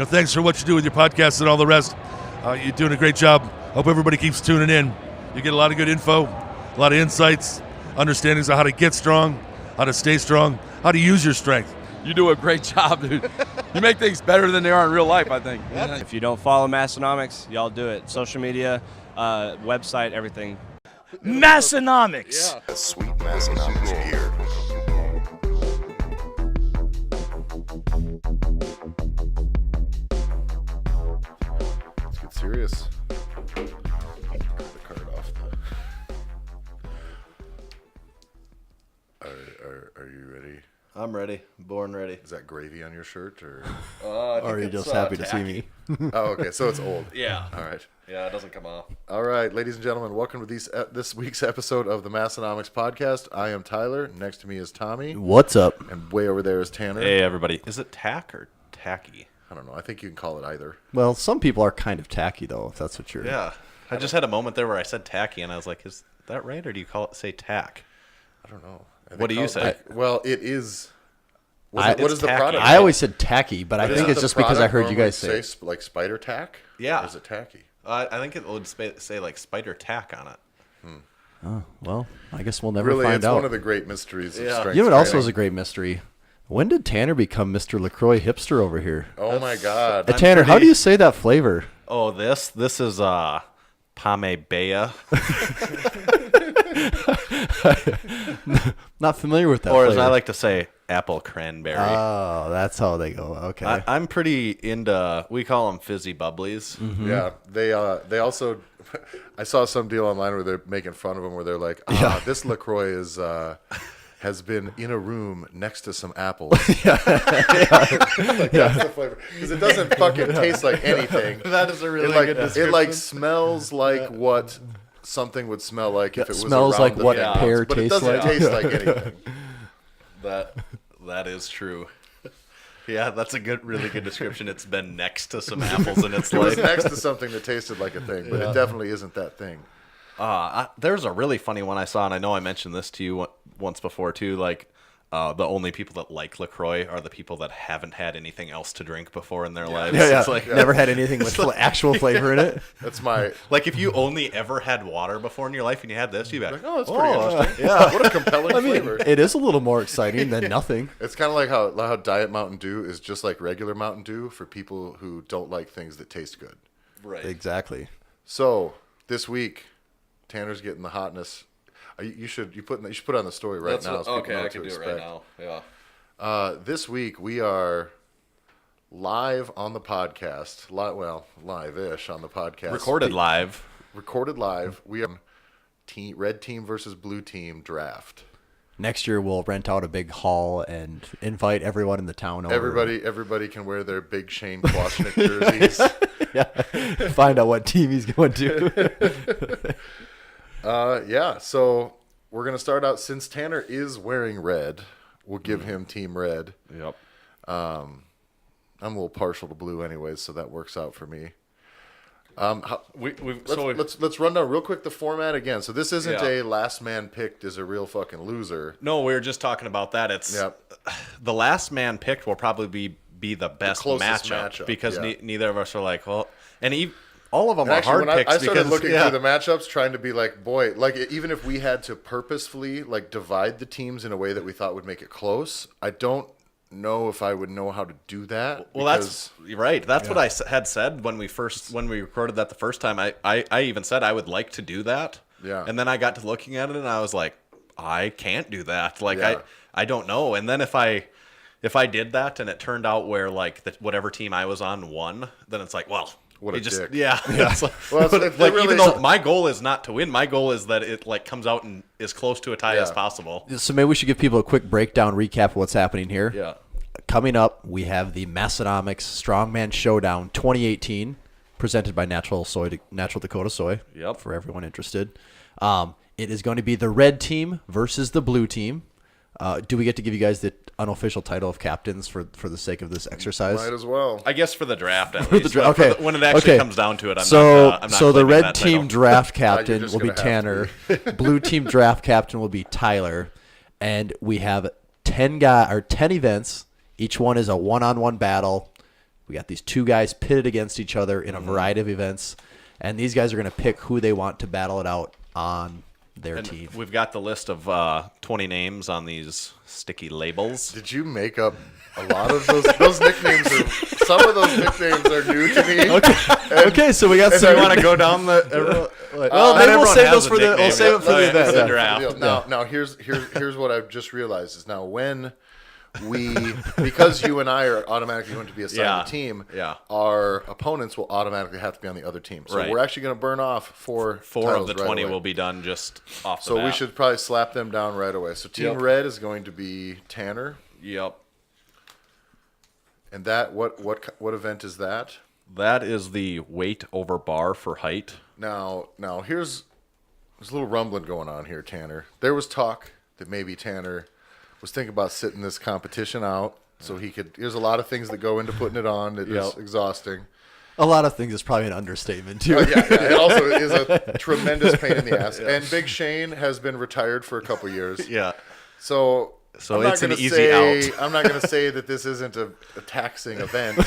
Thanks for what you do with your podcast and all the rest. You're doing a great job. Hope everybody keeps tuning in. You get a lot of good info, a lot of insights, understandings of how to get strong, how to stay strong, how to use your strength. You do a great job, dude. You make things better than they are in real life, I think. If you don't follow Massenomics, y'all do it. Social media, website, everything. Massenomics. Yeah. Sweet Massenomics here. Let's get serious. Cut the card off. Are you ready? I'm ready. Born ready. Is that gravy on your shirt, or? Or are you just happy to see me? Oh, okay. So it's old. Yeah. All right. Yeah, it doesn't come off. All right, ladies and gentlemen, welcome to this week's episode of the Massenomics podcast. I am Tyler. Next to me is Tommy. What's up? And way over there is Tanner. Hey, everybody. Is it tack or tacky? I don't know. I think you can call it either. Well, some people are kind of tacky, though, if that's what you're... Yeah. I just had a moment there where I said tacky, and I was like, is that right, or do you say tack? I don't know. What do you say? Well, it is... What is the tacky. product? I always said tacky, but I But think isn't it's the just because I product heard you guys normally say like spider tack? Yeah. Or is it tacky? I think it would say like spider tack on it. Oh, well, I guess we'll never Really, find it's out. one of the great mysteries of strength You know what also training. is a great mystery? When did Tanner become Mr. LaCroix hipster over here? Oh, my God. Tanner, how do you say that flavor? Oh, this is Pame Bea. Not familiar with that Or flavor. as I like to say, apple cranberry. Oh, that's how they go. Okay. I'm pretty into, we call them fizzy bubblies. Yeah, they also. I saw some deal online where they're making fun of them, where they're like, "This LaCroix has been in a room next to some apples." That's the flavor, because it doesn't fucking taste like anything. That is a really It good it like description. smells like what something would smell like if it was smells around like the what thing. pear But it tastes doesn't like. taste like anything. That is true. Yeah, that's a really good description. It's been next to some apples in its It was life. next to something that tasted like a thing, but it definitely isn't that thing. There's a really funny one I saw, and I know I mentioned this to you once before too. Like, the only people that like LaCroix are the people that haven't had anything else to drink before in their lives. Yeah. It's like, Never had anything with actual flavor in it. That's my. like if you only ever had water before in your life and you had this, you'd be like, Oh, that's pretty interesting. What a compelling flavor. It is a little more exciting than nothing. It's kind of like how Diet Mountain Dew is just like regular Mountain Dew for people who don't like things that taste good. right. Exactly. So this week, Tanner's getting the hotness. You should put it on the story right now. So people know what to expect. Yeah. This week we are live on the podcast. Live-ish on the podcast. Recorded live. Recorded live. We are red team versus blue team draft. Next year we'll rent out a big hall and invite everyone in the town over. Everybody can wear their big Shane Kwasnick jerseys. Find out what team he's going to. So we're going to start out, since Tanner is wearing red, we'll give him team red. Yep. I'm a little partial to blue anyways, so that works out for me. Let's run down real quick the format again. So this isn't a last man picked is a real fucking loser. No, we were just talking about that. It's the last man picked will probably be the best closest matchup because yeah. Neither of us are like, well, and all of them And are actually, hard picks. I started because, looking through the matchups, trying to be like, boy, like even if we had to purposefully like divide the teams in a way that we thought would make it close, I don't know if I would know how to do that. Well, that's right. That's what I had said when we recorded that the first time. I even said I would like to do that. Yeah. And then I got to looking at it and I was like, I can't do that. Like Yeah. I don't know. And then if I did that and it turned out where like whatever team I was on won, then it's like, well, What a dick. Yeah. It's like, Well, like even though my goal is not to win, my goal is that it like comes out and is close to a tie as possible. So maybe we should give people a quick breakdown, recap of what's happening here. Yeah. Coming up, we have the Massenomics Strongman Showdown 2018, presented by Natural Dakota Soy. Yep. For everyone interested, it is going to be the red team versus the blue team. Do we get to give you guys the unofficial title of captains for the sake of this exercise? Might as well. I guess for the draft at least. Okay. When it actually comes down to it, I'm not So the claiming red that team title. draft captain just will be gonna have Tanner. Blue team draft captain will be Tyler. And we have 10 events. Each one is a one-on-one battle. We got these 2 guys pitted against each other in a variety of events, and these guys are going to pick who they want to battle it out on their team. We've got the list of 20 names on these sticky labels. Did you make up a lot of those nicknames? Some of those nicknames are new to me. Okay, so we got some. You want to go down the? Well, maybe we'll save those for the. We'll save it for the event. The Yeah. draft. Now here's what I've just realized is now when because you and I are automatically going to be assigned a team, our opponents will automatically have to be on the other team. So we're actually going to burn off four of the 20 away. will be done just off the So bat. we should probably slap them down right away. So Team Red is going to be Tanner. Yep. And that what event is that? That is the weight over bar for height. Now there's a little rumbling going on here, Tanner. There was talk that maybe Tanner was thinking about sitting this competition out so he could. There's a lot of things that go into putting it on. It is exhausting. A lot of things is probably an understatement too. It also is a tremendous pain in the ass. And Big Shane has been retired for a couple years. Yeah. So I'm it's not an gonna easy out. I'm not going to say that this isn't a taxing event,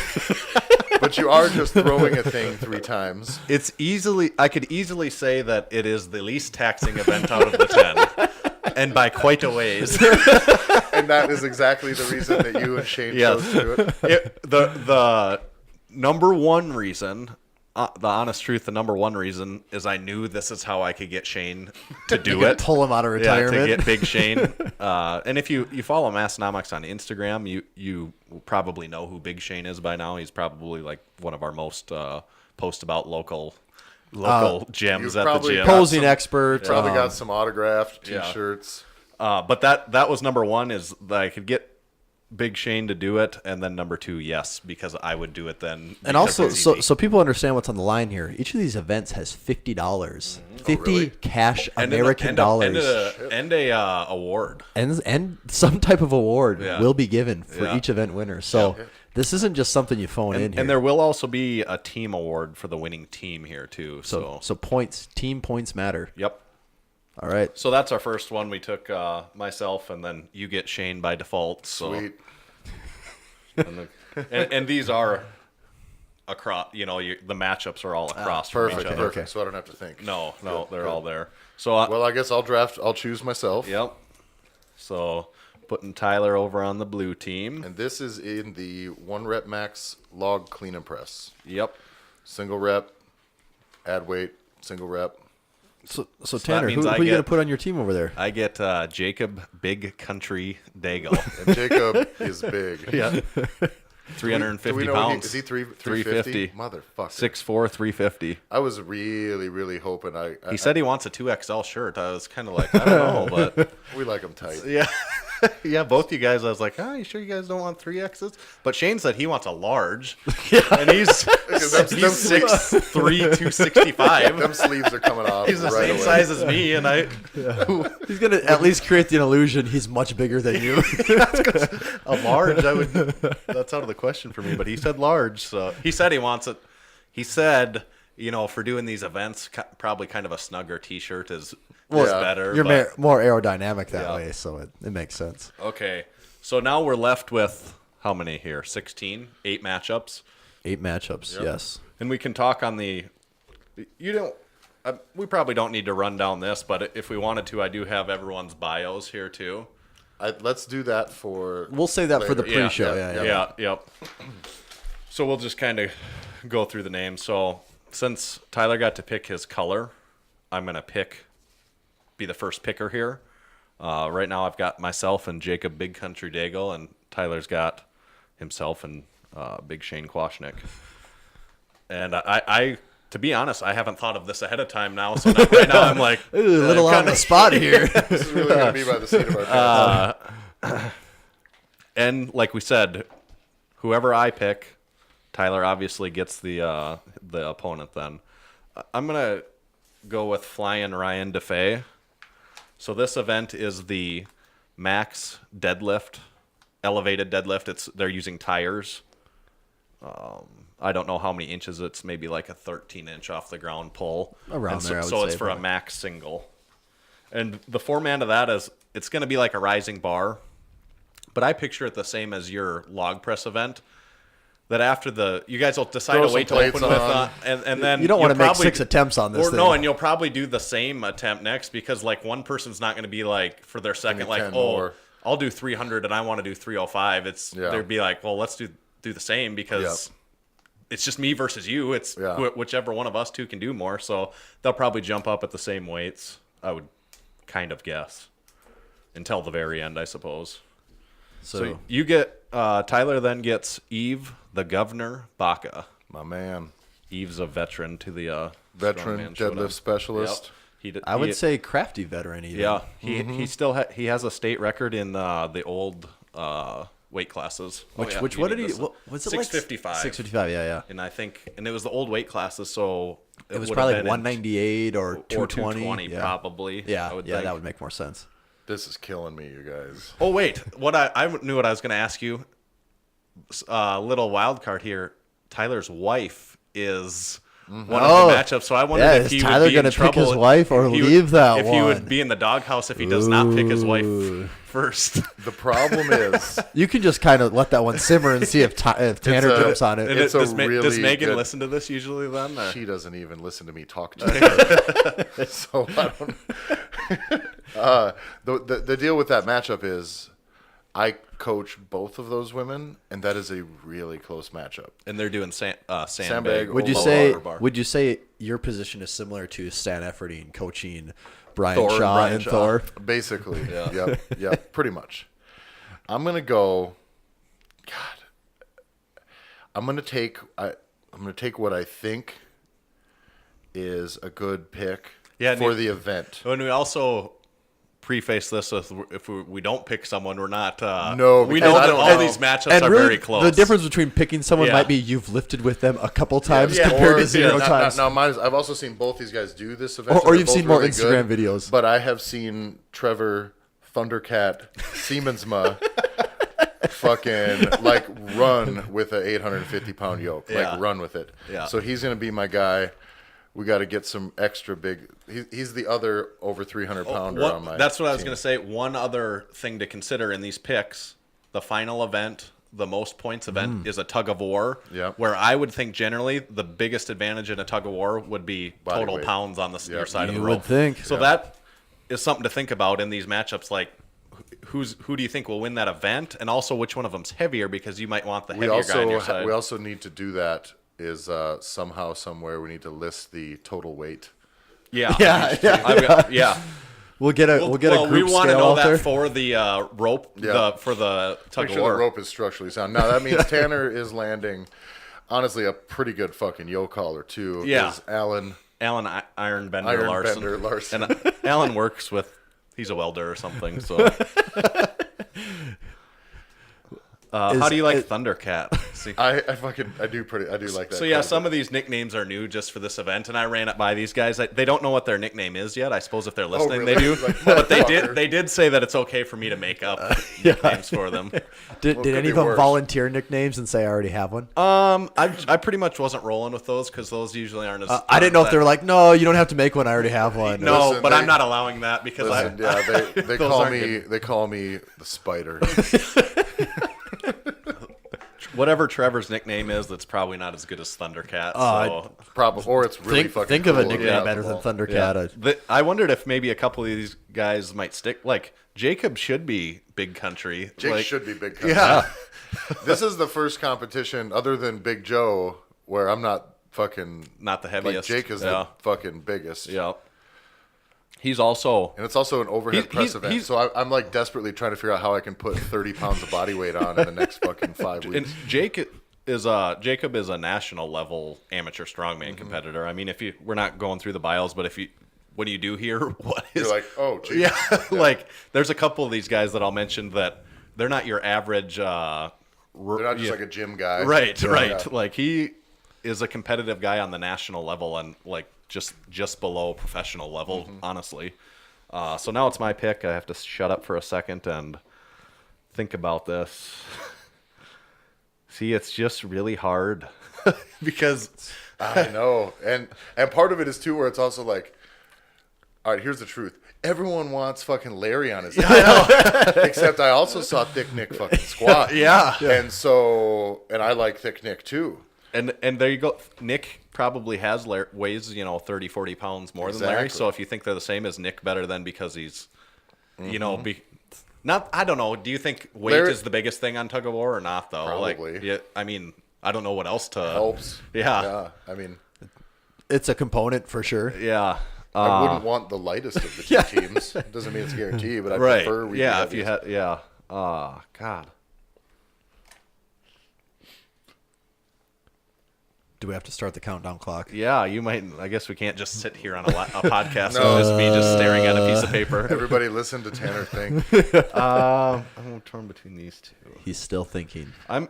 but you are just throwing a thing 3 times. I could easily say that it is the least taxing event out of the 10. And by quite a ways. And that is exactly the reason that you and Shane chose to do it. The number one reason, the honest truth, the number one reason is I knew this is how I could get Shane to do it. Pull him out of retirement. To get Big Shane. And if you follow Massenomics on Instagram, you probably know who Big Shane is by now. He's probably like one of our most post about local gems at the gym. Posing expert. Probably got some autographed T-shirts. But that was number one, is that I could get Big Shane to do it, and then number 2, yes, because I would do it then. And also, so people understand what's on the line here. Each of these events has $50, 50 cash American dollars, and a award, and some type of award will be given for each event winner. So this isn't just something you phone in here. And there will also be a team award for the winning team here too. So points, team points matter. Yep. All right. So that's our first one. We took myself, and then you get Shane by default. So. Sweet. And these are across. The matchups are all across from each other. Perfect. So I don't have to think. No, they're all there. So well, I guess I'll choose myself. Yep. So putting Tyler over on the blue team. And this is in the 1 rep max log clean and press. Yep. Single rep, add weight, single rep. So Tanner, who are you going to put on your team over there? I get Jacob Big Country Daigle. And Jacob is big. Yeah. 350 pounds. Is he 350? Motherfucker. 6'4", 350. I was really, really hoping He said he wants a 2XL shirt. I was kind of like, I don't know, but we like him tight. Yeah. Yeah, both you guys, I was like, you sure you guys don't want 3Xs? But Shane said he wants a large. And he's 6'3", 265. Them sleeves are coming off. He's the right same away. size as me, and He's going to at least create the illusion he's much bigger than you. a large, that's out of the question for me, but he said large. So he said he wants it. He said, for doing these events, probably kind of a snugger T-shirt is better. You're more aerodynamic that way, so it makes sense. Okay, so now we're left with how many here? 16? 8 matchups? 8 matchups, yes. And we can talk on the... we probably don't need to run down this, but if we wanted to, I do have everyone's bios here too. Let's do that for... We'll say that later. for the pre-show. Yep. So we'll just kind of go through the names. So since Tyler got to pick his color, I'm going to be the first picker here. Right now I've got myself and Jacob Big Country Daigle, and Tyler's got himself and Big Shane Kwasnick. And I to be honest, I haven't thought of this ahead of time now, so right now I'm like... Ooh, a little on the spot here. This is really going to be by the seat of our pants. And like we said, whoever I pick, Tyler obviously gets the opponent then. I'm going to go with Flying Ryan DeFay. So this event is the max deadlift, elevated deadlift. They're using tires. I don't know how many inches. It's maybe like a 13-inch off the ground pull. Around there, I would so say, it's for probably. a max single. And the format of that is it's going to be like a rising bar. But I picture it the same as your log press event. That after you guys will decide to wait to open with, and then you don't want to make 6 attempts on this thing. No, and you'll probably do the same attempt next because like one person's not going to be like for their second like, oh, I'll do 300 and I want to do 305. They'd be like, well, let's do the same because it's just me versus you. It's whichever one of us two can do more. So they'll probably jump up at the same weights. I would kind of guess until the very end, I suppose. So you get Tyler then gets Eve, the Governor Baca. My man. Eve's a veteran to the veteran deadlift specialist. Yep. I would say crafty veteran even. Yeah, he still he has a state record in the old weight classes. Which what did he? What was it 655. Like 655. Yeah. And I think it was the old weight classes, so it was probably like 198 or 220. 220 probably. Yeah, that would make more sense. This is killing me, you guys. Oh wait, what I knew what I was going to ask you. Little wild card here. Tyler's wife is one of the matchups, so I wondered if he Tyler would be in gonna pick trouble. his wife or leave that if one. he would be in the doghouse if he does not pick his wife first. The problem is you can just kind of let that one simmer and see if Tanner jumps on it. Does Megan listen to this usually then? Or? She doesn't even listen to me talk to her. So I don't. The deal with that matchup is I coach both of those women, and that is a really close matchup. And they're doing sandbag. Would you say your position is similar to Stan Efferding coaching Brian Shaw and Thor? Basically, yep, pretty much. I'm gonna go. God, I'm gonna take what I think is a good pick for the event. And we also preface this with if we don't pick someone, we're not. No, we know that all these matchups are really, very close. The difference between picking someone might be you've lifted with them a couple times compared to 0 times. Now, mine is, I've also seen both these guys do this event, or you've seen more Instagram videos. But I have seen Trevor Thundercat Siemensma fucking like run with a 850-pound yoke, like run with it. Yeah. So he's gonna be my guy. We got to get some extra big. He's the other over 300-pounder on my. That's what I was team. going to say. One other thing to consider in these picks: the final event, the most points event, is a tug of war. Yeah. Where I would think generally the biggest advantage in a tug of war would be Body total weight. pounds on the your side of the You rope. would think. So that is something to think about in these matchups. Like, who do you think will win that event, and also which one of them's heavier because you might want the heavier guy on your side. We also need to do that. Is somehow, somewhere, we need to list the total weight. Yeah. Yeah. We'll get a group we want to scale know out that there. for the rope, for the tug Make of sure war. the rope is structurally sound. Now that means Tanner is landing, honestly, a pretty good fucking yoke hauler too. Yeah. Is Alan Ironbender Larson. And Alan works with. He's a welder or something. So. How do you like Thundercat? See? I do like that. So yeah, some of these nicknames are new just for this event, and I ran it by these guys. They don't know what their nickname is yet. I suppose if they're listening, really? they do. Like, but they did say that it's okay for me to make up nicknames for them. Did any of them volunteer nicknames and say I already have one? I pretty much wasn't rolling with those because those usually aren't as. I didn't know if they were like, no, you don't have to make one. I already have one. No, Listen, but I'm not allowing that because they call me the Spider. Whatever Trevor's nickname is, that's probably not as good as Thundercat. So. Probably, or it's really fucking. Think cool of a nickname better than Thundercat. Yeah. I wondered if maybe a couple of these guys might stick. Like Jacob should be Big Country. Jake should be Big Country. Yeah. This is the first competition other than Big Joe where I'm not the heaviest. Like Jake is the fucking biggest. Yeah. He's also, and it's also an overhead press event. So I'm like desperately trying to figure out how I can put 30 pounds of body weight on in the next fucking 5 weeks. And Jacob is a national level amateur strongman competitor. I mean, we're not going through the bios, but what do you do here? You're like, oh, geez. Yeah. Like there's a couple of these guys that I'll mention that they're not your average. They're not just like a gym guy. Right. Yeah. Like he is a competitive guy on the national level and like just below professional level, honestly. So now it's my pick. I have to shut up for a second and think about this. See, it's just really hard because I know, and part of it is too where it's also like, all right, here's the truth. everyone wants fucking Larry on his team. Except I also saw Thick Nick fucking squat. Yeah. And I like Thick Nick too. And there you go. Nick probably weighs 30, 40 pounds more than Larry. So if you think they're the same, is Nick better than because he's not? I don't know. Do you think weight is the biggest thing on tug of war or not though? Probably. Like, yeah, I mean, I don't know what else to Helps. Yeah. I mean, It's a component for sure. Yeah. I wouldn't want the lightest of the two teams. Doesn't mean it's guaranteed, but I prefer we Yeah, if you had Oh God. Do we have to start the countdown clock? Yeah, you might. I guess we can't just sit here on a podcast and just be just staring at a piece of paper. Everybody listen to Tanner think. I'm torn between these two. He's still thinking. I'm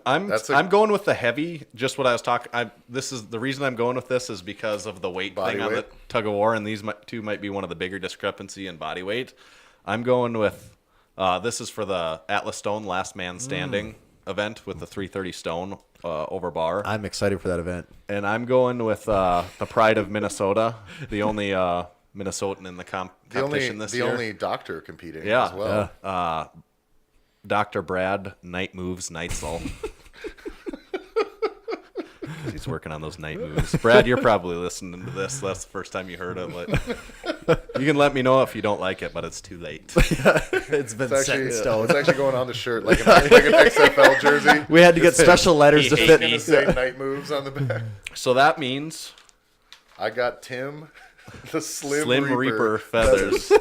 going with the heavy. Just what I was talking. This is the reason I'm going with this is because of the weight Body thing on the weight. tug of war, and these two might be one of the bigger discrepancy in body weight. I'm going with. This is for the Atlas Stone Last Man Standing event with the 330 stone over bar. I'm excited for that event. And I'm going with the Pride of Minnesota, the only Minnesotan in the competition this year. The only doctor competing Yeah. as well. Dr. Brad Night Moves Neitzel. He's working on those night moves. Brad, you're probably listening to this. That's the first time you heard of it. You can let me know if you don't like it, but it's too late. It's been set in stone. It's actually going on the shirt like an XFL jersey. We had to get special letters to fit. It's going to say night moves on the back. So that means I got Tim, the Slim Reaper feathers.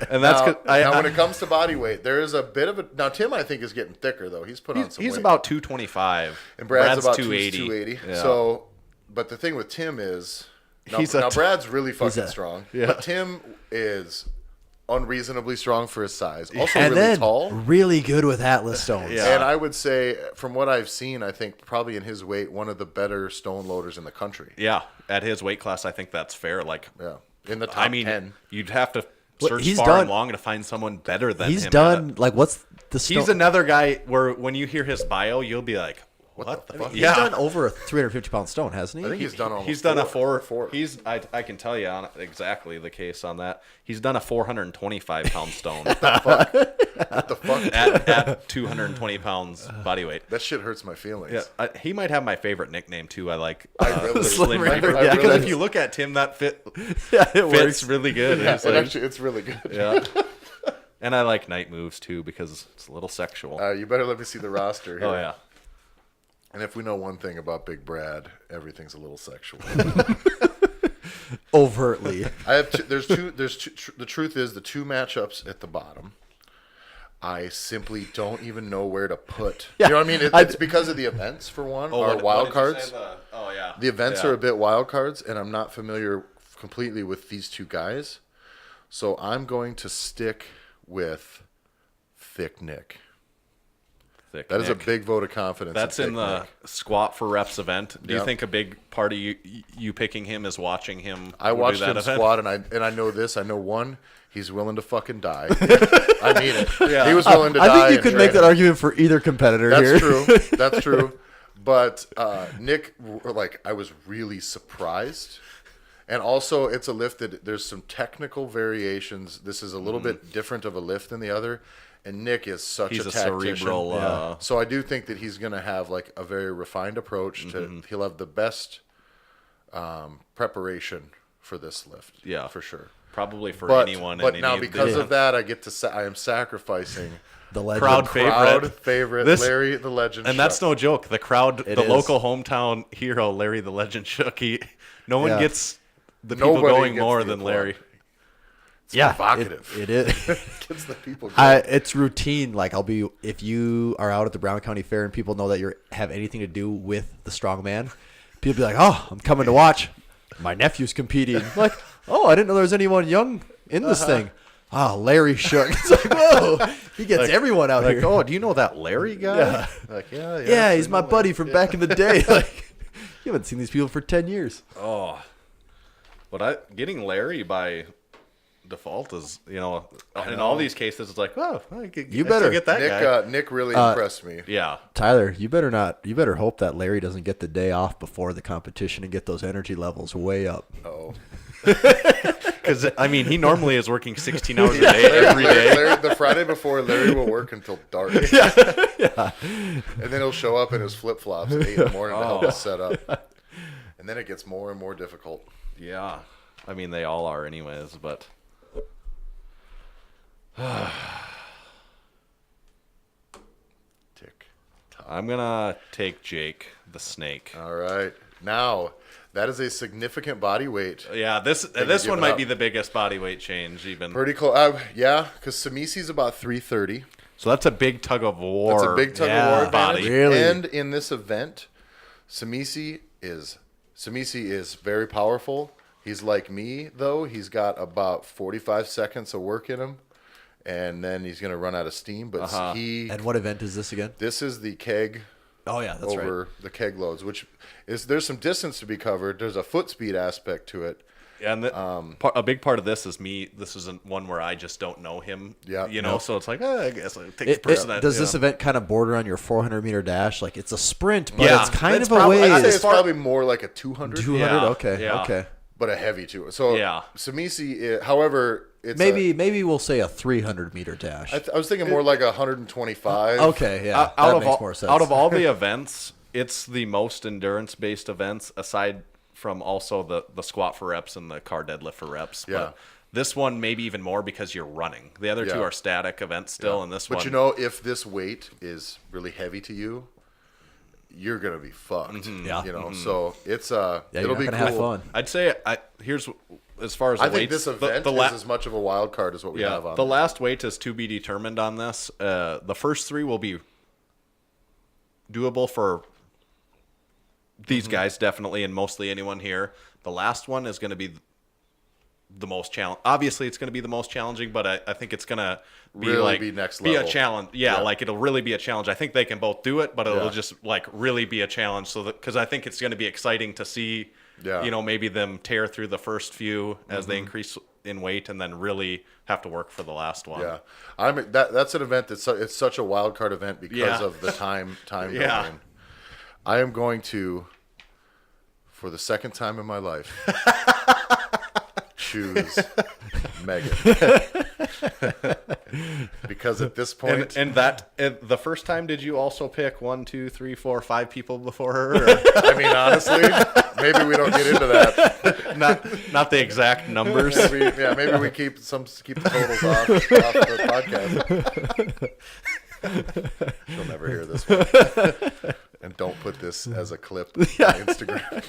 And Now, that's now when it comes to body weight, there is a bit of a... Now, Tim, I think, is getting thicker, though. He's put on some he's weight. about 225. And Brad's about 280. 280. Yeah. So, but the thing with Tim is... Now Brad's really fucking strong. Yeah. But Tim is unreasonably strong for his size. Also And really then tall. really good with Atlas stones. Yeah. And I would say, from what I've seen, I think probably in his weight, one of the better stone loaders in the country. Yeah, at his weight class, I think that's fair. Like, Yeah. In the top 10. you'd have to Well, search he's far done- and long to find someone better than He's him. done, like, what's the stone? He's another guy where when you hear his bio, you'll be like, what the fuck? He's done over a 350-pound stone, hasn't he? I think he's done almost He's done a four. I can tell you on exactly the case on that. He's done a 425-pound stone What the fuck? at 220 pounds body weight. That shit hurts my feelings. Yeah, he might have my favorite nickname too. I like really- the Slim Reaper. Reaper. I Because really- if you look at Tim, that Yeah, it fits works. really good. Yeah, It's like- it's really good. yeah. And I like night moves too because it's a little sexual. You better let me see the roster here. Oh yeah. And if we know one thing about Big Brad, everything's a little sexual. Overtly. I have two, there's two. The truth is, the two matchups at the bottom, I simply don't even know where to put. Yeah, You know what I mean? It's because of the events for one, or wild cards. Oh yeah. The events are a bit wild cards, and I'm not familiar completely with these two guys. So I'm going to stick with Thick Nick. That is a big vote of confidence. That's in the squat for reps event. Do you Yep. think a big part of you picking him is watching him? I do watched that him event? squat, and I know this. I know one. He's willing to fucking die. I mean it. Yeah. He was willing to die. I think you and could make train. that argument for either competitor here. That's true. That's true. But Nick, like, I was really surprised. And also, it's a lift that there's some technical variations. This is a little bit different of a lift than the other. And Nick is such He's a a tactician. cerebral. So I do think that he's going to have like a very refined approach. He'll have the best preparation for this lift. Yeah. for sure. Probably for But anyone. but in now any because the of that, I get to I am sacrificing The legend. Crowd favorite. crowd favorite This- Larry the Legend. And that's Shuck. no joke. The crowd, It the is. local hometown hero, Larry the Legend Shook. No one Yeah. gets the people Nobody going gets more the than applause. Larry. Yeah, provocative. It is. Gets the people going. It's routine. Like if you are out at the Brown County Fair and people know that you have anything to do with the Strongman, people be like, "Oh, I'm coming to watch. My nephew's competing." I'm like, "Oh, I didn't know there was anyone young in this thing." Oh, Larry Shook. It's like, whoa, he gets everyone out Like, here. oh, do you know that Larry guy? Yeah. Like, yeah. Yeah, he's my buddy from back in the day. Like, you haven't seen these people for 10 years. Oh, but getting Larry by default is, in all these cases, it's like, oh, I You better get that guy. Nick really impressed me. Yeah. Tyler, you better hope that Larry doesn't get the day off before the competition and get those energy levels way up. Oh, Because, I mean, he normally is working 16 hours a day every day. Larry, the Friday before, Larry will work until dark. And then he'll show up in his flip-flops at 8 in the morning to help us set up. And then it gets more and more difficult. Yeah. I mean, they all are anyways, but... Tick. I'm going to take Jake, the snake. All right. Now, that is a significant body weight. Yeah, this one might be the biggest body weight change even. Pretty close. Yeah, because Samisi's about 330. So that's a big tug of war. That's a big tug of war body. advantage. Really? And in this event, Samisi is very powerful. He's like me, though. He's got about 45 seconds of work in him, and then he's going to run out of steam. But And what event is this again? this is the keg Oh yeah, that's right. over the keg loads, which is there's some distance to be covered. There's a foot speed aspect to it. Yeah, and a big part of this is me. This isn't one where I just don't know him. Yeah. You know, so it's like, I guess I'll take the person that. Does this event kind of border on your 400-meter dash? Like it's a sprint, but Yeah, it's kind that's of a probably- ways. I'd say it's probably more like a 200. 200. Yeah, Okay. yeah. Okay. But a heavy too. So Yeah. Samisi, however, it's Maybe we'll say a 300-meter dash. I was thinking more like 125. Okay. Yeah. That makes more sense. Out of all the events, it's the most endurance-based events, aside from also the squat for reps and the car deadlift for reps. Yeah. But this one maybe even more because you're running. The other two Yeah. are static events still, and this one. But you know, if this weight is really heavy to you, you're gonna be fucked. Yeah. You know, so it's yeah, it'll you're be not cool. gonna have fun. I'd say here's as far as the I think weights, this event the is as much of a wild card as what we have on the it. last weight is to be determined on this. The first three will be doable for these guys definitely, and mostly anyone here. The last one is going to be the most challenge. Obviously, it's going to be the most challenging, but I think it's going to be Really like be next be a level. challenge. Yeah, Yeah. like it'll really be a challenge. I think they can both do it, but it'll Yeah. just like really be a challenge. So because I think it's going to be exciting to see, Yeah. you know, maybe them tear through the first few as they increase in weight, and then really have to work for the last one. Yeah, that's an event it's such a wild card event because Yeah. of the time Yeah. domain. I am going to, for the second time in my life, choose Megan. Because at this point, And the first time, did you also pick 1, 2, 3, 4, 5 people before her? Or I mean, honestly, maybe we don't get into that. not the exact numbers. Maybe we keep the totals off the podcast. She'll never hear this one. And don't put this as a clip on Instagram.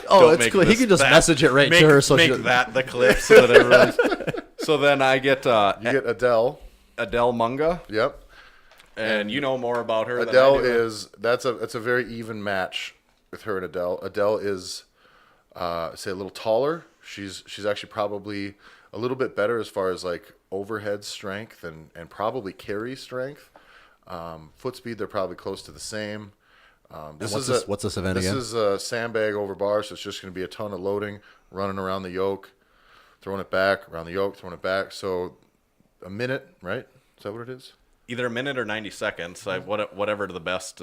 Oh, Don't it's make cool. He this- can just that- message it right make, to her. So make she, that the clip so that everyone's. So then I get You get Adele. Adele Munga, Yep. and you know more about her. Adele than I do. that's a very even match with her and Adele. Adele is say a little taller. She's actually probably a little bit better as far as like overhead strength and probably carry strength. Foot speed, they're probably close to the same. what's this event This again? is a sandbag over bar, so it's just going to be a ton of loading, running around the yoke, throwing it back, around the yoke, throwing it back. So a minute, right? Is that what it is? Either a minute or 90 seconds. Whatever the best.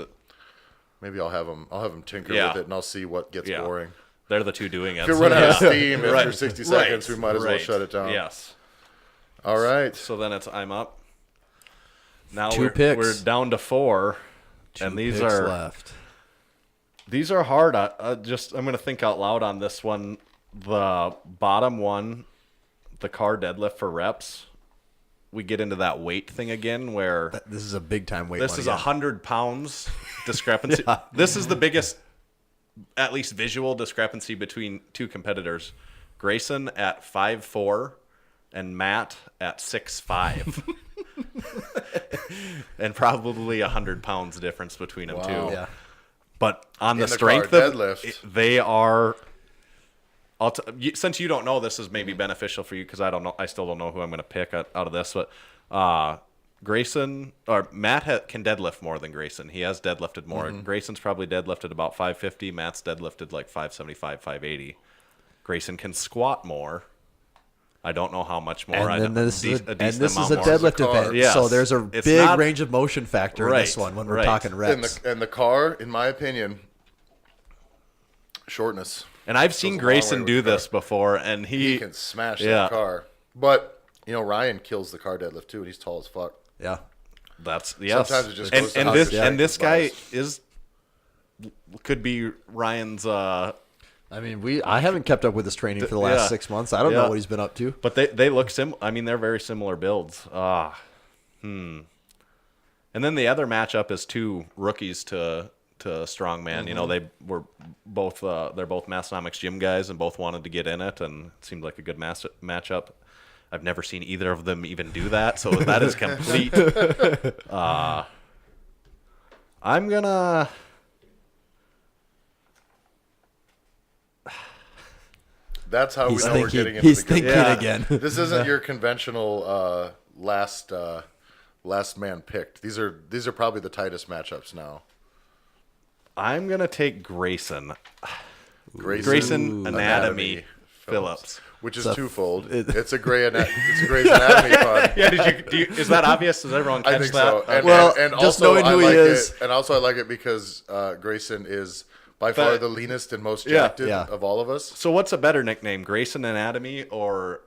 Maybe I'll have them tinker Yeah. with it, and I'll see what gets Yeah. boring. They're the two doing it. If we so run out of yeah. steam after Right. 60 seconds, we might as well Right. shut it down. Yes. All right. So then I'm up. Now Two picks. we're down to 4, and these Picks are left. these are hard. I'm going to think out loud on this one. The bottom one, the car deadlift for reps. We get into that weight thing again, where This is a big time weight. this one is again. 100 pounds discrepancy. This is the biggest, at least visual discrepancy between two competitors. Grayson at 5'4", and Matt at 6'5". And probably 100 pounds difference between them too. Yeah. But on the In the strength car of deadlift. they are. Since you don't know, this is maybe beneficial for you because I don't know. I still don't know who I'm going to pick out of this. But Grayson or Matt can deadlift more than Grayson. He has deadlifted more. Grayson's probably deadlifted about 550. Matt's deadlifted like 575, 580. Grayson can squat more. I don't know how much more. And then this is a decent amount more. deadlift car. event, Yes. so there's a It's big not- range of motion factor in this Right, one when we're right. talking reps. And the car, in my opinion, shortness. And I've seen Goes a long Grayson way do with the this car. before, and He can smash Yeah. that car. But, Ryan kills the car deadlift too, and he's tall as fuck. Yeah. That's yes. Sometimes it just and, goes to and how this good and this the guy buzz. could be Ryan's. I mean, I haven't kept up with his training for the last Yeah. 6 months. I don't know what he's been up to. But they look I mean, they're very similar builds. And then the other matchup is two rookies to Strongman. Mm-hmm. They were both they're both Massenomics gym guys and both wanted to get in it, and it seemed like a good matchup. I've never seen either of them even do that, so that is complete. I'm gonna. That's how He's we know we're thinking, getting into he's the good. thinking Yeah. again. This isn't your conventional last man picked. These are probably the tightest matchups now. I'm gonna take Grayson Grayson Anatomy Phillips. which is It's a- twofold. It's a Gray's Anatomy pun. Yeah, is that obvious? Does everyone catch I think that? so. And, Well, and just also knowing I who he like is. it, and also I like it because Grayson is by far the leanest and most jacked Yeah. of all of us. So what's a better nickname, Grayson Anatomy or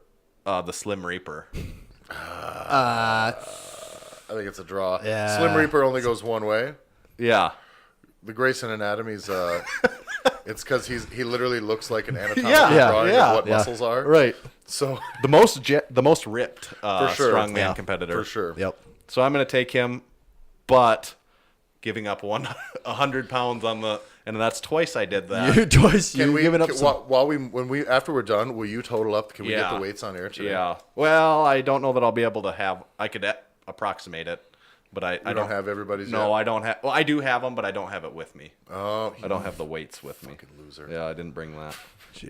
the Slim Reaper? I think it's a draw. Yeah. Slim Reaper only goes one way. Yeah. The Grayson Anatomy's it's because he literally looks like an anatomical Yeah, drawing yeah. of what Yeah. muscles are. Right. So The most ripped For sure. strongman Yeah. competitor. for sure. Yep. So I'm going to take him, but giving up 100 pounds on the, and that's twice I did that. You twice. Can You we giving up can- some. while after we're done, will you total up? Can we get Yeah. the weights on air today? Yeah. Well, I don't know that I'll be able to have. I could approximate it, but I You don't have everybody's No, yet? I don't have. Well, I do have them, but I don't have it with me. Oh, I don't have the weights with me. fucking loser. Yeah, I didn't bring that.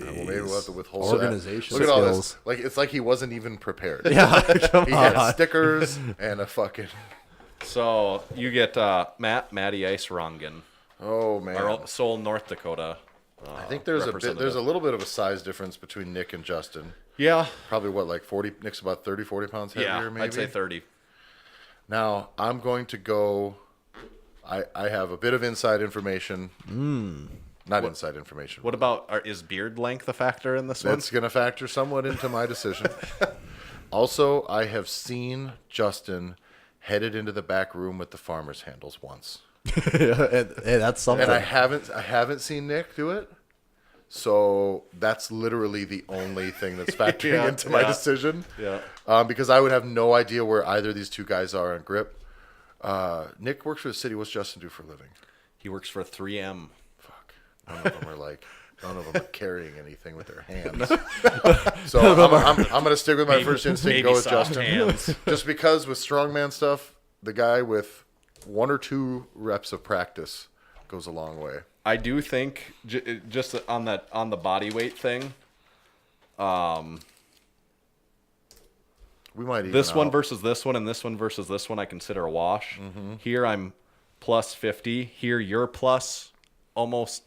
Well, maybe we'll have to withhold Organization that. Look at all skills. this. Like it's like he wasn't even prepared. Yeah. Come He had on. stickers and a fucking. So you get Matty Ice Rongen, Oh man. our Seoul, North Dakota. I think there's a little bit of a size difference between Nick and Justin. Yeah. Probably what, like 40? Nick's about 30, 40 pounds heavier, Yeah, maybe. I'd say 30. Now I'm going to go. I have a bit of inside information. Not inside information. What about is beard length a factor in this one? That's going to factor somewhat into my decision. Also, I have seen Justin headed into the back room with the farmer's handles once, Hey, that's something. and I haven't seen Nick do it. So that's literally the only thing that's factoring Yeah, into my yeah. decision. Yeah. Because I would have no idea where either of these two guys are on grip. Nick works for the city. What's Justin do for a living? He works for 3M. Fuck. None of them are carrying anything with their hands. So I'm going to stick with my first instinct and go with soft Justin. hands. Just because with strongman stuff, the guy with 1 or 2 reps of practice goes a long way. I do think just on the body weight thing. We might even This one out. versus this one and this one versus this one I consider a wash. Here I'm plus 50. Here you're plus almost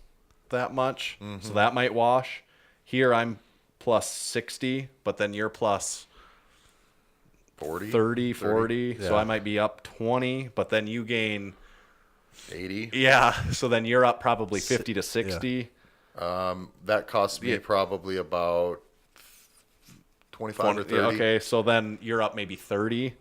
that much. So that might wash. Here I'm plus 60, but then you're plus 40, 30, 40. So Yeah. I might be up 20, but then you gain 80. yeah, so then you're up probably 50 to 60. That costs me Yeah. probably about 25 or 30. Yeah, okay, so then you're up maybe 30.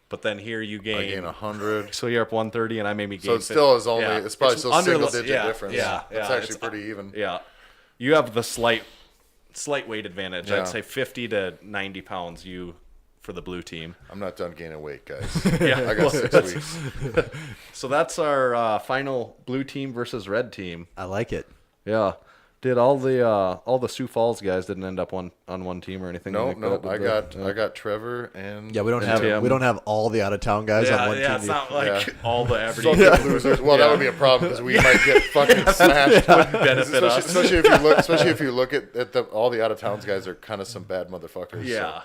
But then here you I gain gain 100. so you're up 130 and I maybe gain So it still is only, yeah. it's probably still under single the- digit yeah, difference. Yeah, It's yeah, actually pretty even. Yeah. You have the slight weight advantage. Yeah. I'd say 50 to 90 pounds you for the blue team. I'm not done gaining weight, guys. Yeah. I got 6 weeks. So that's our final blue team versus red team. I like it. Yeah. Did all the Sioux Falls guys didn't end up on one team or anything? No, like no, that, did they? I got Trevor and Yeah, we don't And have Tim. we don't have all the out of town guys on one yeah, team. it's not like Yeah. all the average. fucking losers. Well, that would be a problem because we might get fucking smashed. benefit us. Especially if you look at all the out of towns guys are kind of some bad motherfuckers. Yeah.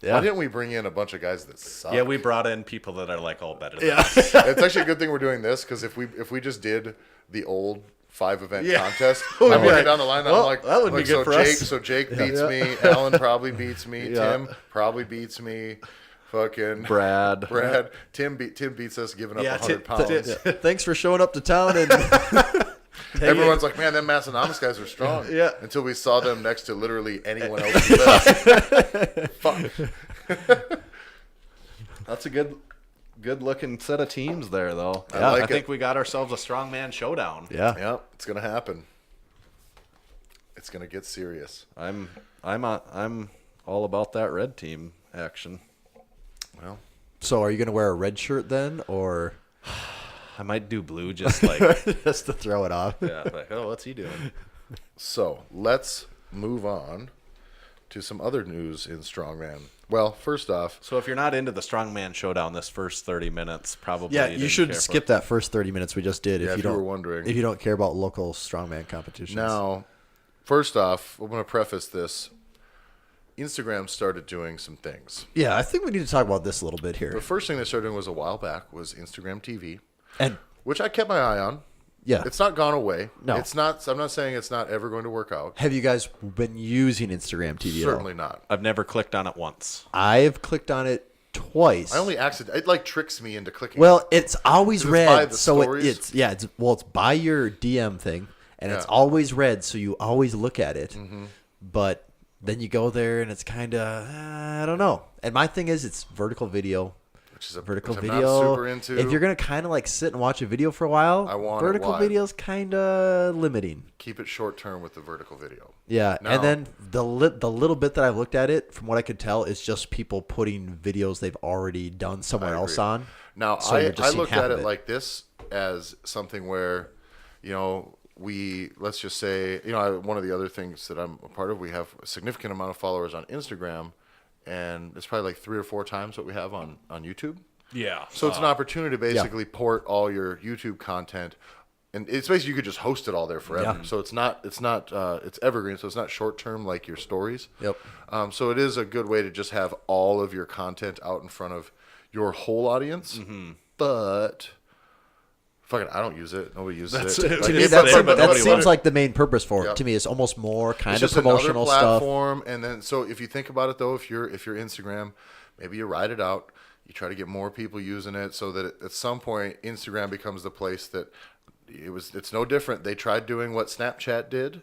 So. Why didn't we bring in a bunch of guys that suck? Yeah, we brought in people that are like all better than us. It's actually a good thing we're doing this because if we just did the old 5-event Yeah. contest, We'd I'm be looking like, down the line. well, I'm like, that would be good so for Jake, us. So Jake beats me. Alan probably beats me. Yeah. Tim probably beats me. Fucking Brad. Tim beats us, giving up Yeah, 100 pounds. Thanks for showing up to town and Everyone's like, man, them Massenomics guys are strong. Yeah. Until we saw them next to literally anyone else who lives. Fuck. That's a good looking set of teams there, though. I like I it. think we got ourselves a strongman showdown. Yeah. Yep, it's gonna happen. It's gonna get serious. I'm all about that red team action. Well, So are you going to wear a red shirt then, or I might do blue just like just to throw it off? yeah, like, oh, what's he doing? so let's move on to some other news in Strongman. Well, first off, So if you're not into the strongman showdown this first 30 minutes, probably Yeah, didn't you should care for skip that first 30 minutes we just did Yeah, if you if you don't were wondering. if you don't care about local strongman competitions. now, first off, I'm going to preface this. Instagram started doing some things. Yeah, I think we need to talk about this a little bit here. The first thing they started doing was a while back was Instagram TV, And which I kept my eye on. yeah, It's not gone away. No. It's not. I'm not saying it's not ever going to work out. have you guys been using Instagram TV Certainly at all? not. I've never clicked on it once. I've clicked on it twice. I only it like tricks me into clicking. Well, it's always 'Cause it's by red, the so stories? it's by your DM thing, and it's Yeah. always red, so you always look at it. Mm-hmm. But then you go there, and it's kind of I don't know. And my thing is, it's vertical video. which is a Vertical which I'm video. not super into. If you're gonna kind of like sit and watch a video for a while, I want it vertical wide. video's kind of limiting. keep it short term with the vertical video. Yeah, Now- and then the little bit that I've looked at it, from what I could tell, is just people putting videos they've already done somewhere else agree. on. Now, So you're just I seeing looked half at of it like this as something where, let's just say, one of the other things that I'm a part of, we have a significant amount of followers on Instagram, and it's probably like 3 or 4 times what we have on YouTube. Yeah. So it's an opportunity to basically port all your YouTube content, and it's basically you could just host it all there forever. Yeah. So it's evergreen, so it's not short term like your stories. Yep. So it is a good way to just have all of your content out in front of your whole audience. Mm-hmm. But fuck it, I don't use it. Nobody uses That's it. it. Like, To me, if- that but nobody seems would. like the main purpose for it. Yep. To me, it's almost more kind It's of just another promotional stuff. platform, and then so if you think about it though, if you're Instagram, maybe you ride it out. You try to get more people using it so that at some point Instagram becomes the place that it's no different. They tried doing what Snapchat did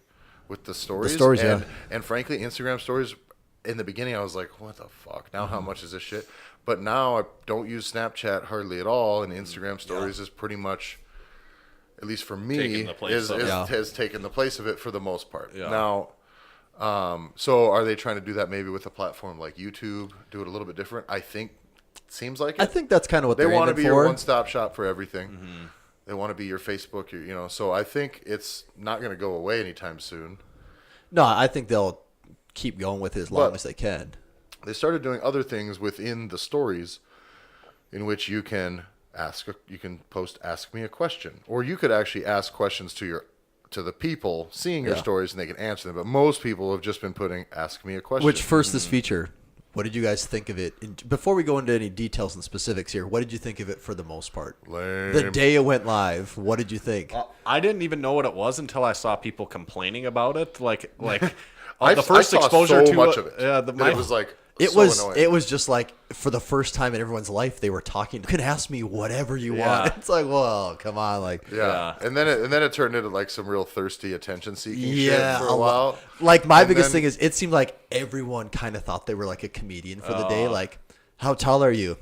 with the stories. Yeah. And frankly, Instagram stories in the beginning I was like, what the fuck? Now how much is this shit? But now I don't use Snapchat hardly at all, and Instagram stories is pretty much, at least for me, Taking the place of it. has taken the place of it for the most part. Yeah. Now, so are they trying to do that maybe with a platform like YouTube? Do it a little bit different? I think seems like it. I think that's kind of what They they're want to aiming be for. your one-stop shop for everything. Mm-hmm. They want to be your Facebook, So I think it's not going to go away anytime soon. No, I think they'll keep going with it as long But- as they can. They started doing other things within the stories, in which you can post "Ask me a question," or you could actually ask questions to the people seeing your Yeah. stories, and they can answer them. But most people have just been putting "Ask me a question." Which first, this feature, what did you guys think of it? Before we go into any details and specifics here, what did you think of it for the most part? Lame. The day it went live, what did you think? I didn't even know what it was until I saw people complaining about it. Like I the first saw exposure so to much of it. Yeah, that it was like It so was annoying. it was just like for the first time in everyone's life they were talking. You can ask me whatever you Yeah. want. It's like, whoa, come on, like Yeah. And then it turned into like some real thirsty attention seeking yeah, shit for a while. Like my And biggest then- thing is it seemed like everyone kind of thought they were like a comedian for the Oh. day. Like, how tall are you?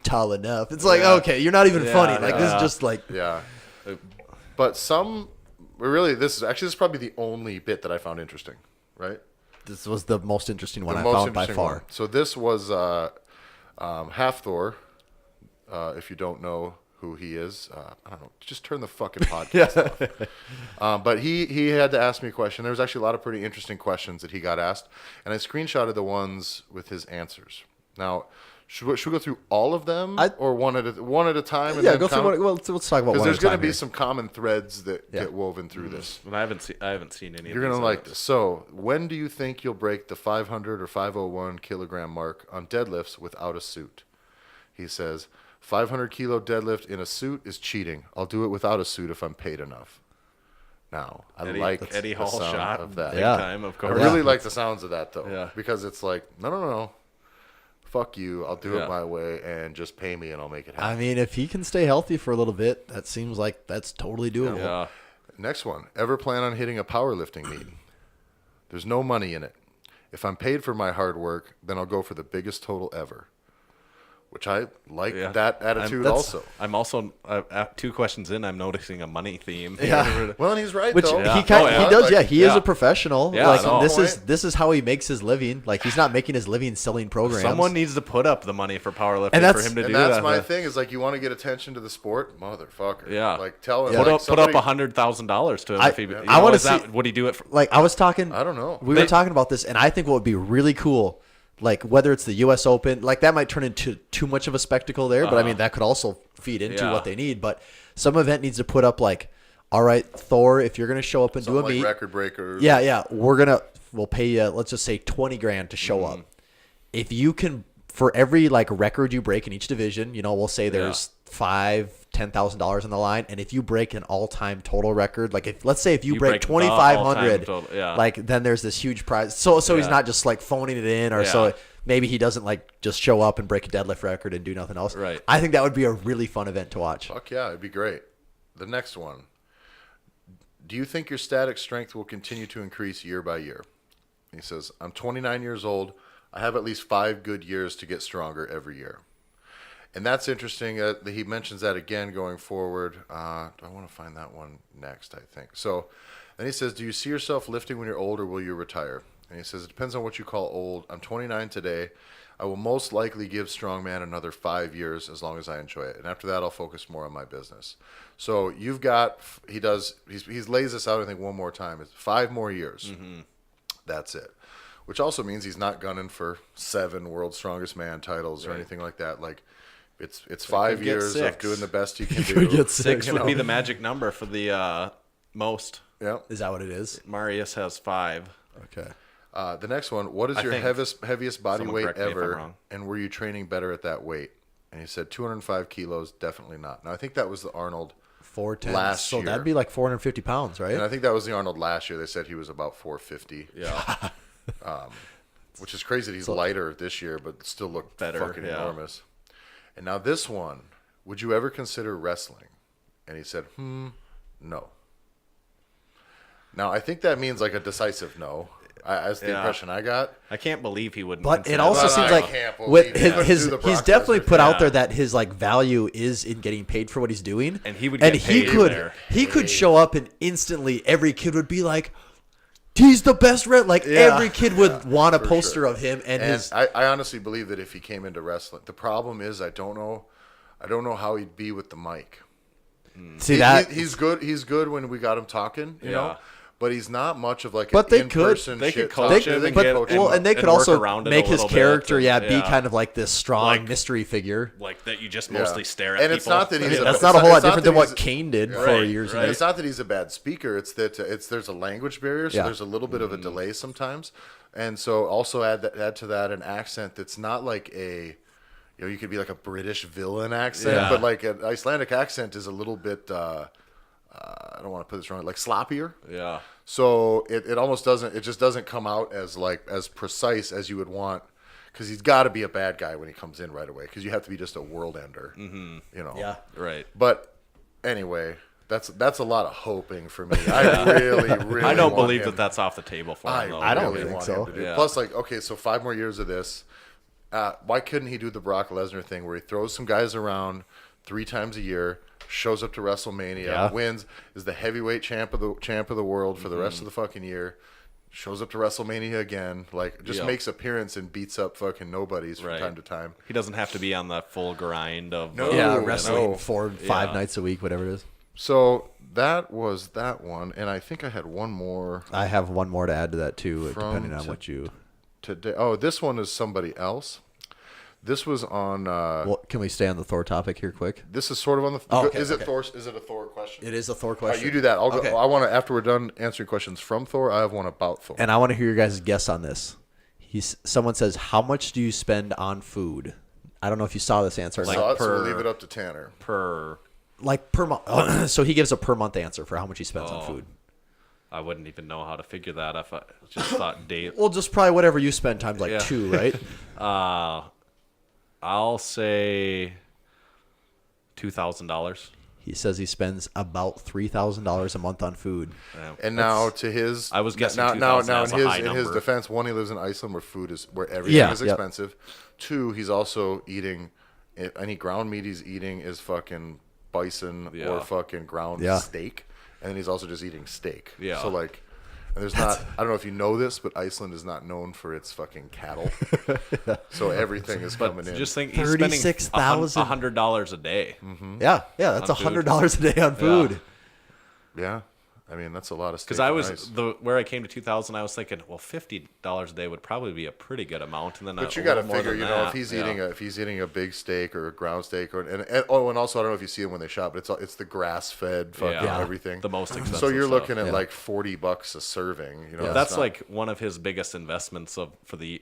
Tall enough. It's like, okay, you're not even funny. Like this is just like Yeah. But this is probably the only bit that I found interesting, right? this was the most interesting one The I most found by interesting far. one. So this was Half Thor. If you don't know who he is, I don't know. Just turn the fucking podcast off. But he had to ask me a question. There was actually a lot of pretty interesting questions that he got asked, and I screenshotted the ones with his answers. Now, should we go through all of them, or one at a time? And Yeah, then go through one. Well, let's talk about because one. there's going to be some common threads that get woven through this. And I haven't seen any. You're of gonna these like others. this. So, when do you think you'll break the 500 or 501 kilogram mark on deadlifts without a suit? He says, 500 kilo deadlift in a suit is cheating. I'll do it without a suit if I'm paid enough. Now, I like Eddie the Hall sound shot of that. big Yeah. time, of I course. really like the sounds of that though, Yeah. because it's like, no. Fuck you. I'll do Yeah. it my way and just pay me and I'll make it I happen. mean, if he can stay healthy for a little bit, that seems like that's totally doable. Yeah. Next one. Ever plan on hitting a powerlifting meet? There's no money in it. If I'm paid for my hard work, then I'll go for the biggest total ever. Which I like that attitude also. I'm also 2 questions in. I'm noticing a money theme. Yeah. Well, and he's right, Which though. he does. Like, He is a professional. Yeah, like no. this is how he makes his living. Like he's not making his living selling programs. Someone needs to put up the money for powerlifting And for him to and do that's that. my thing. Is like you want to get attention to the sport, motherfucker. Yeah. Like tell him. Yeah. Like, Put up somebody- $100,000 to him. I- if he, I you wanna know, is see- that, would he do it? For, Like I was talking. I don't know. We were talking about this, and I think what would be really cool, like whether it's the U.S. Open, like that might turn into too much of a spectacle there, but I mean that could also feed into Yeah. what they need. But some event needs to put up like, all right, Thor, if you're gonna show up and do a Something meet, like record breakers. yeah, we'll pay you, let's just say $20,000 to show up. If you can, for every like record you break in each division, we'll say there's $10,000 on the line, and if you break an all-time total record, like let's say if you break break the 2,500, all-time total, yeah. like then there's this huge prize. So he's Yeah. not just like phoning it in, or Yeah. so maybe he doesn't like just show up and break a deadlift record and do nothing else. Right. I think that would be a really fun event to watch. Fuck yeah, it'd be great. The next one. Do you think your static strength will continue to increase year by year? He says, I'm 29 years old. I have at least 5 good years to get stronger every year. And that's interesting. He mentions that again going forward. I want to find that one next, I think. So then he says, do you see yourself lifting when you're old, or will you retire? And he says, it depends on what you call old. I'm 29 today. I will most likely give Strongman another 5 years as long as I enjoy it. And after that, I'll focus more on my business. So you've got, he lays this out, I think, one more time. It's 5 more years. Mm-hmm. That's it. Which also means he's not gunning for 7 World's Strongest Man titles or anything like that. Like, it's 5 years of 6. doing the best you can do. get 6 would be the magic number for the most. Yeah. Is that what it is? Marius has 5. Okay. The next one, what is I your think- heaviest body someone weight correct me if I'm ever, wrong. and were you training better at that weight? And he said 205 kilos, definitely not. Now, I think that was the Arnold 410. last so year. that'd be like 450 pounds, right? And I think that was the Arnold last year. They said he was about 450. Yeah. Which is crazy that he's lighter this year, but still looked Better, fucking yeah. enormous. And now this one, would you ever consider wrestling? And he said, no. Now, I think that means like a decisive no. That's the Yeah. impression I got. I can't believe he wouldn't. But it consider also But that. seems I like can't believe with he couldn't his do the he's Brock definitely Lesnar put thing. out there that his like value is in getting paid for what he's doing, And he would get he paid could there. he could show up and instantly every kid would be like, he's the best like every kid would want a poster sure. of him and his. I honestly believe that if he came into wrestling, the problem is I don't know how he'd be with the mic. See that he's good. He's good when we got him talking, you know. Yeah. But he's not much of like But an they in-person they could shit coach talker. him They and could get- coach and- him. and they could work also around it a make his little bit, character, and- be yeah. kind of like this strong Like- mystery figure. Like that you just Yeah. mostly stare at And people. it's not that he's That's it's not a whole lot it's not different that than what he's- Kane did for Right, years. right. And it's not that he's a bad speaker. It's that there's a language barrier, so Yeah. there's a little bit of a delay sometimes. And so also add to that an accent that's not like a, you could be like a British villain accent, Yeah. but like an Icelandic accent is a little bit. I don't want to put this wrong, like sloppier. Yeah. So it almost doesn't. It just doesn't come out as precise as you would want, because he's got to be a bad guy when he comes in right away. Because you have to be just a world ender. Mm-hmm. Yeah. Right. But anyway, that's a lot of hoping for me. I really I don't want believe him- that that's off the table for him. Though. I don't really think want so. him to do. Yeah. Plus, like, okay, so 5 more years of this. Why couldn't he do the Brock Lesnar thing where he throws some guys around 3 times a year, shows up to WrestleMania, Yeah. wins, is the heavyweight champ of the world for the rest of the fucking year, shows up to WrestleMania again, like just Yeah. makes appearance and beats up fucking nobodies from Right. time to time. He doesn't have to be on the full grind of. No. Yeah, Ooh, wrestling no. 4-5 Yeah. nights a week, whatever it is. So that was that one, and I think I had one more I have one more to add to that too, From depending on to- what you. today. Oh, this one is somebody else. This was on. Well, can we stay on the Thor topic here, quick? This is sort of on the. Oh, okay, is it okay. Thor? Is it a Thor question? It is a Thor All right, question. you do that. I'll go. Okay. I want to, after we're done answering questions from Thor, I have one about Thor. And I want to hear your guys' guess on this. Someone says, "How much do you spend on food?" I don't know if you saw this answer. Or Like not. so, so we'll per- leave it up to Tanner. Per. Like per month. So he gives a per month answer for how much he spends on food. I wouldn't even know how to figure that if I just thought date. Well, just probably whatever you spend times like Yeah. 2, right? I'll say $2,000. He says he spends about $3,000 a month on food. And now to his, I was guessing now 2,000 as a high in his number. defense, one, he lives in Iceland where everything Yeah, is yep. expensive. Two, he's also eating any ground meat he's eating is fucking bison Yeah. or fucking ground Yeah. steak, and then he's also just eating steak. Yeah. So like, and there's not. I don't know if you know this, but Iceland is not known for its fucking cattle. So everything is But coming in. just think, he's spending $36,000 $100 a day. Yeah, that's On food. $100 a day on food. Yeah, I mean that's a lot of steak. Because I and was rice. where I came to 2000, I was thinking, well, $50 a day would probably be a pretty good amount, and then But a you got to little more figure, than you know, that. if he's Yeah. eating a big steak or a ground steak, and also I don't know if you see them when they shop, but it's the grass fed fucking Yeah. everything, The most expensive So you're stuff. looking at Yeah. like $40 a serving. You know, That's it's not- like one of his biggest investments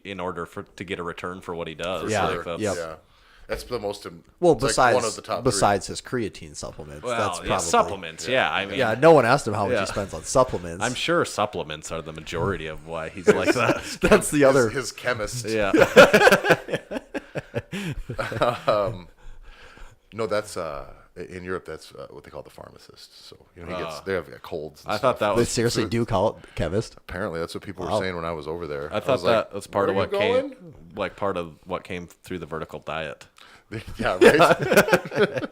in order to get a return for what he does. Yeah. Like that's, Yep. yeah. That's the most. Well, it's like besides one of the top besides his creatine supplements, Well, that's yeah, probably supplements. Yeah, I mean, Yeah, no one asked him how much Yeah. he spends on supplements. I'm sure supplements are the majority of why he's like that. that's the three. other. His chemist. Yeah. No, that's in Europe. That's what they call the pharmacist. So he gets they have colds. And I thought stuff. that They was. seriously do call it chemist. Apparently, that's what people Wow. were saying when I was over there. I thought was like, that was part of "Where what are you came, going?" like part of what came through the vertical diet. Yeah, right.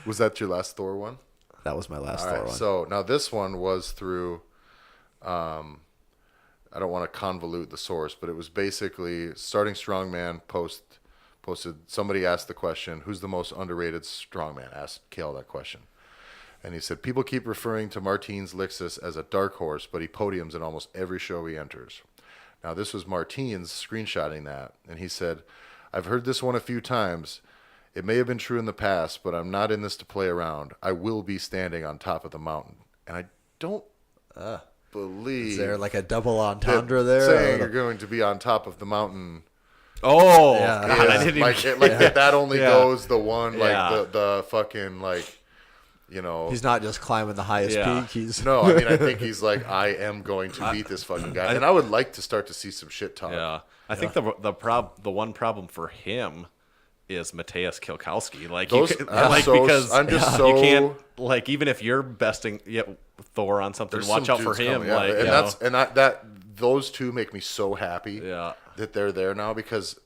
Was that your last Thor one? That was my last All Thor right. one. So now this one was through. I don't want to convolute the source, but it was basically starting Strongman posted. Somebody asked the question, "Who's the most underrated Strongman?" Asked Kale that question, and he said, "People keep referring to Martins Lixus as a dark horse, but he podiums in almost every show he enters." Now this was Martins screenshotting that, and he said, "I've heard this one a few times. It may have been true in the past, but I'm not in this to play around. I will be standing on top of the mountain." And I don't believe Is there like a double that entendre there? saying you're going to be on top of the mountain. Oh, Yeah. God, I is didn't like even. that only Yeah. goes the one like Yeah. the fucking like you know. He's not just climbing the highest Yeah. peak. He's No, I mean I think he's like I am going to beat this fucking guy, and I would like to start to see some shit talk. Yeah, I think the one problem for him is Mateusz Kielkowski. Like Those- you can, I'm like so- because I'm just you can't so- like even if you're besting Thor on something, There's watch some out for dudes him. coming, yeah. Like and you that's know. and that those two make me so happy. Yeah. That they're there now, because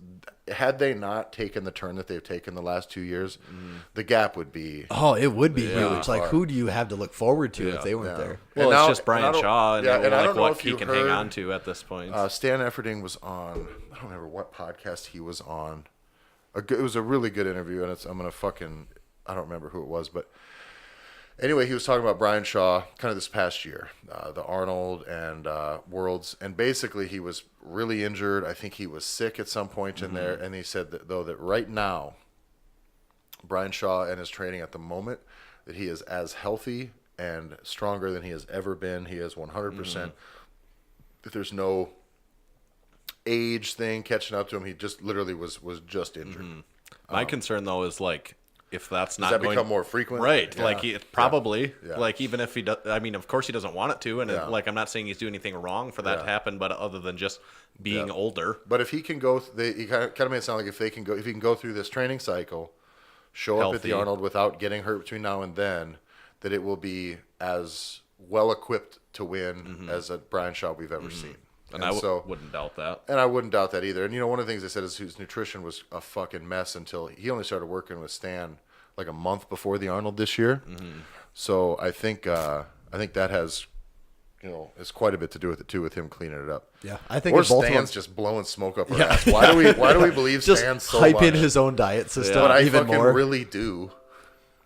had they not taken the turn that they've taken the last 2 years, the gap would be. Oh, it would be Yeah. huge. Like, who do you have to look forward to if they weren't Yeah. there? Well, And it's now- just and Brian I don't- Shaw and, yeah, and I like don't know what if he you can heard, hang on to at this point. Stan Efferding was on. I don't remember what podcast he was on. It was a really good interview, and I'm gonna fucking. I don't remember who it was, but anyway, he was talking about Brian Shaw kind of this past year, the Arnold and Worlds, and basically he was really injured. I think he was sick at some point in there, and he said that right now, Brian Shaw and his training at the moment, that he is as healthy and stronger than he has ever been. He is 100%. That there's no age thing catching up to him. He just literally was just injured. My concern though is like if that's Does not that going become more frequent? right, Yeah. like it probably Yeah. like even if he does, I mean, of course he doesn't want it to, and Yeah. like I'm not saying he's doing anything wrong for that to Yeah. happen, but other than just being Yeah. older, But if he can go, he kind of made it sound like if he can go through this training cycle, show up at the Healthy. Arnold without getting hurt between now and then, that it will be as well equipped to win as a Brian Shaw we've ever seen. and I so wouldn't doubt that. And I wouldn't doubt that either. And you know, one of the things they said is his nutrition was a fucking mess until he only started working with Stan like a month before the Arnold this year. So I think that has, is quite a bit to do with it too, with him cleaning it up. Yeah, I think Or if both of Stan's them- just blowing smoke up our ass. Why do we believe just Stan so hype much? in his own diet system But I even fucking more. really do.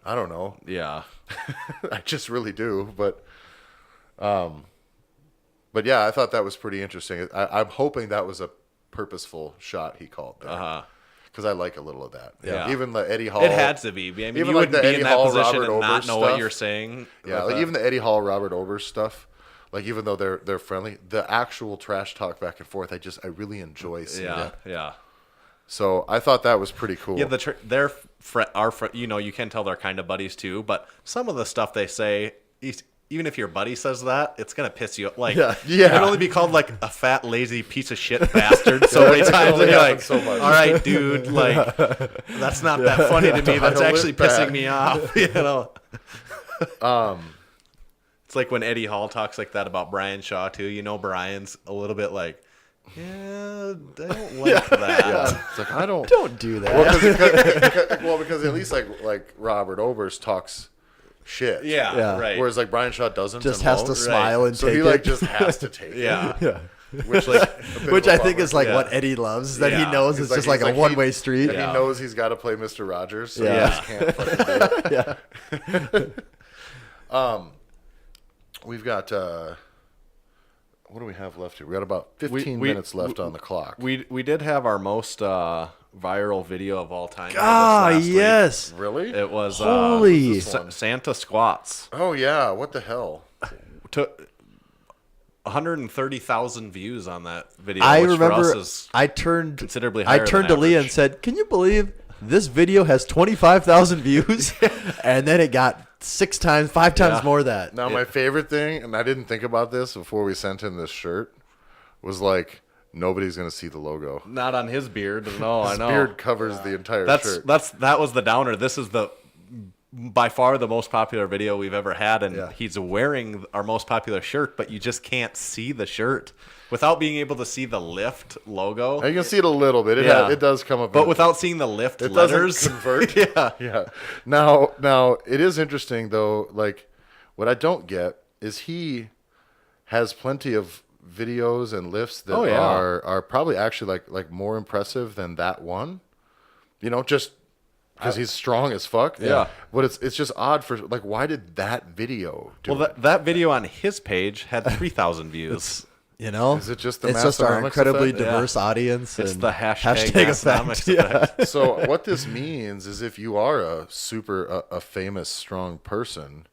I don't know. Yeah, I just really do. But yeah, I thought that was pretty interesting. I'm hoping that was a purposeful shot he called there. Because I like a little of that. Yeah. Even the Eddie Hall. it had to be. I mean, even you like wouldn't the be Eddie in that Hall, position Robert and not Oberst know what stuff. you're saying. Yeah, like even the Eddie Hall, Robert Oberst stuff. Like even though they're friendly, the actual trash talk back and forth, I really enjoy seeing yeah, it. yeah. So I thought that was pretty cool. Yeah, you can tell they're kind of buddies too. But some of the stuff they say, even if your buddy says that, it's gonna piss you. Like, Yeah. you can only be called like a fat, lazy piece of shit bastard so many times, only and you're like, happens so much. all right, dude, like that's not that funny to me. That's Dial it actually pissing back. me off. You know. It's like when Eddie Hall talks like that about Brian Shaw too. You know, Brian's a little bit like, yeah, I don't like that. Yeah. It's like I don't do that. because at least like Robert Oberst talks shit. Yeah, right. Whereas like Brian Shaw doesn't. Just and has to won't. smile and So take he it. like just has to take it. Yeah. Which like a bit of Which a I think bummer. is like Yeah. what Eddie loves. That he Yeah. knows He's it's just like a he's one-way street. And Yeah. he knows he's got to play Mr. Rogers. So Yeah. he just can't fucking do it. Yeah. We've got what do we have left here? We got about 15 minutes left on the clock. We did have our most viral video of all time. Ah, this last week. yes. Really? It was Holy. this one? Santa squats. Oh yeah. What the hell? Took 130,000 views on that video. I which remember for us is I turned considerably I higher turned than to Leah and average. said, "Can you believe this video has 25,000 views?" And then it got 5 times more that. Now my favorite thing, and I didn't think about this before we sent him this shirt, was like nobody's gonna see the logo. Not on his beard. No, I His know. beard covers the entire shirt. That was the downer. This is by far the most popular video we've ever had, and Yeah. he's wearing our most popular shirt, but you just can't see the shirt without being able to see the Lift logo. You can see it a little bit. Yeah. It does come up, But without seeing the Lift it letters, doesn't convert. yeah. Yeah. Now it is interesting though. Like, what I don't get is he has plenty of videos and lifts that Oh, yeah. are probably actually like more impressive than that one. You know, just because he's strong as fuck. Yeah. But it's just odd for like, why did that video do Well, it? that video on his page had 3,000 views. You know, Is it just the it's just our Massenomics incredibly effect? diverse audience. It's and the hashtag effect. Massenomics Yeah. effect. So what this means is if you are a famous strong person,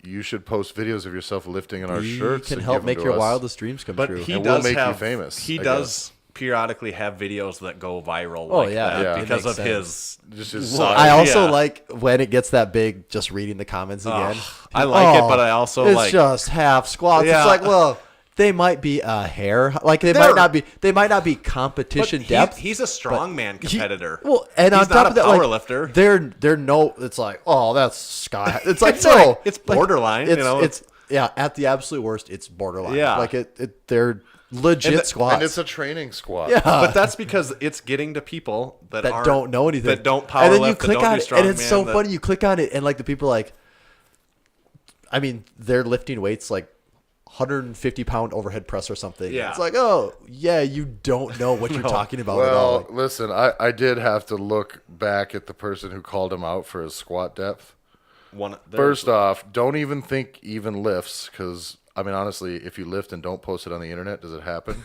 you should post videos of yourself lifting in our You shirts. can and help give them make to your us. wildest dreams come But true. he And we'll does make you have famous, He I does periodically have videos that go viral. Oh, like yeah. that Yeah. because It of makes his. Just his Well, size. I also Yeah. like when it gets that big, just reading the comments again. I like it, but I also it's like. just half squats. Yeah. It's like, well, they might be a hair, like they They're- might not be but competition depth. he's a strongman He- competitor. well, and he's on top not of a that, power like, lifter. they're no. It's like, oh, that's sky. It's like It's no, like- it's like, borderline, you know? It's yeah. At the absolute worst, it's borderline. Yeah. like they're legit squats. And it's a training squat. yeah. But that's because it's getting to people that that aren't- don't know anything, that don't power and then you lift, that click don't on do it, and it's strongman, so that- funny. You click on it, and like the people are like, I mean, they're lifting weights like 150-pound overhead press or something. Yeah. It's like, oh yeah, you don't know what you're talking about at all. Well, Like, listen, I did have to look back at the person who called him out for his squat depth. First off, don't even think even lifts, because I mean, honestly, if you lift and don't post it on the internet, does it happen?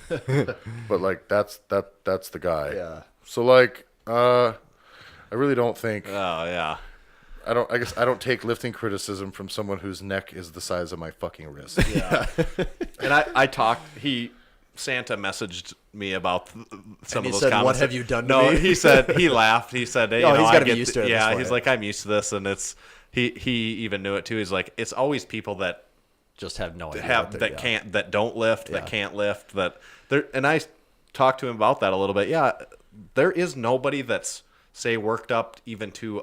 But like, that's the guy. Yeah. So like, I really don't think. Oh yeah. I guess I don't take lifting criticism from someone whose neck is the size of my fucking wrist. Yeah. And I talked. Santa messaged me about some And he of those said, comments. "What have you done to No, me?" he said he laughed. He said, hey, Oh, you know, he's I gotta be get used to it at Yeah, this he's point. like, I'm used to this, and it's he even knew it too. He's like, it's always people that just have no idea. what they're- yeah. that don't lift, Yeah. that can't lift, that there. And I talked to him about that a little bit. Yeah, there is nobody that's say worked up even to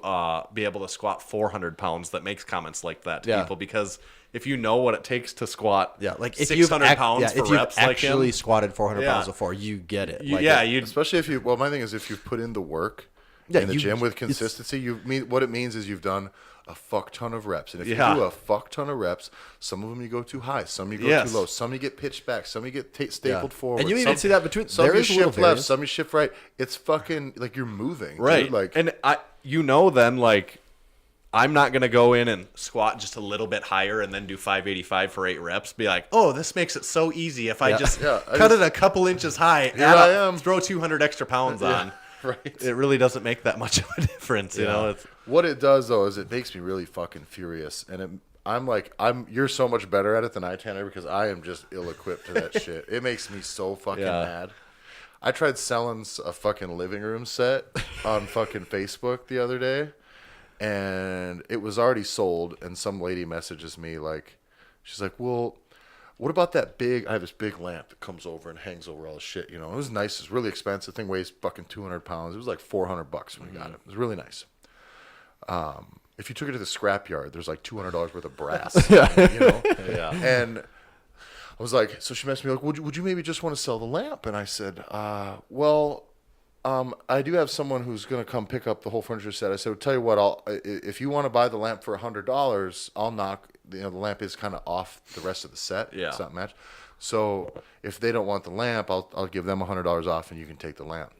be able to squat 400 pounds that makes comments like that to Yeah. people, because if you know what it takes to squat, Yeah, like if you've 600 pounds for if you've reps like actually him, squatted 400 Yeah. pounds before, you get it. you, Like, yeah, it- you Especially if you. Well, my thing is if you put in the work Yeah, in the you- gym with it's- consistency, what it means is you've done a fuck ton of reps, and if Yeah. you do a fuck ton of reps, some of them you go too high, some you go Yes. too low, some you get pitched back, some you get stapled Yeah. forward, And you even some, see that between- some there you is a little shift left, variance. some you shift right. It's fucking like you're moving, right. dude. Like, And then like, I'm not gonna go in and squat just a little bit higher and then do 585 for 8 reps. Be like, oh, this makes it so easy if I just Yeah, I cut just- it a couple inches high. Here I am. Throw 200 extra pounds on. right. It really doesn't make that much of a difference, you know. It's, What it does though is it makes me really fucking furious, and you're so much better at it than I, Tanner, because I am just ill-equipped to that shit. It makes me so fucking Yeah. mad. I tried selling a fucking living room set on fucking Facebook the other day, and it was already sold. And some lady messages me like, she's like, "Well, what about that big? I have this big lamp that comes over and hangs over all the shit. You know, it was nice. It's really expensive. Thing weighs fucking 200 pounds. It was like $400 when we got it. It was really nice. if you took it to the scrapyard, there's like $200 worth of brass. You know? Yeah. And I was like, so she messaged me like, would you maybe just want to sell the lamp? And I said, well, I do have someone who's going to come pick up the whole furniture set. I said, well, tell you what, if you want to buy the lamp for $100, I'll knock. The lamp is kind of off the rest of the set. Yeah. It's not matched. So if they don't want the lamp, I'll give them $100 off, and you can take the lamp.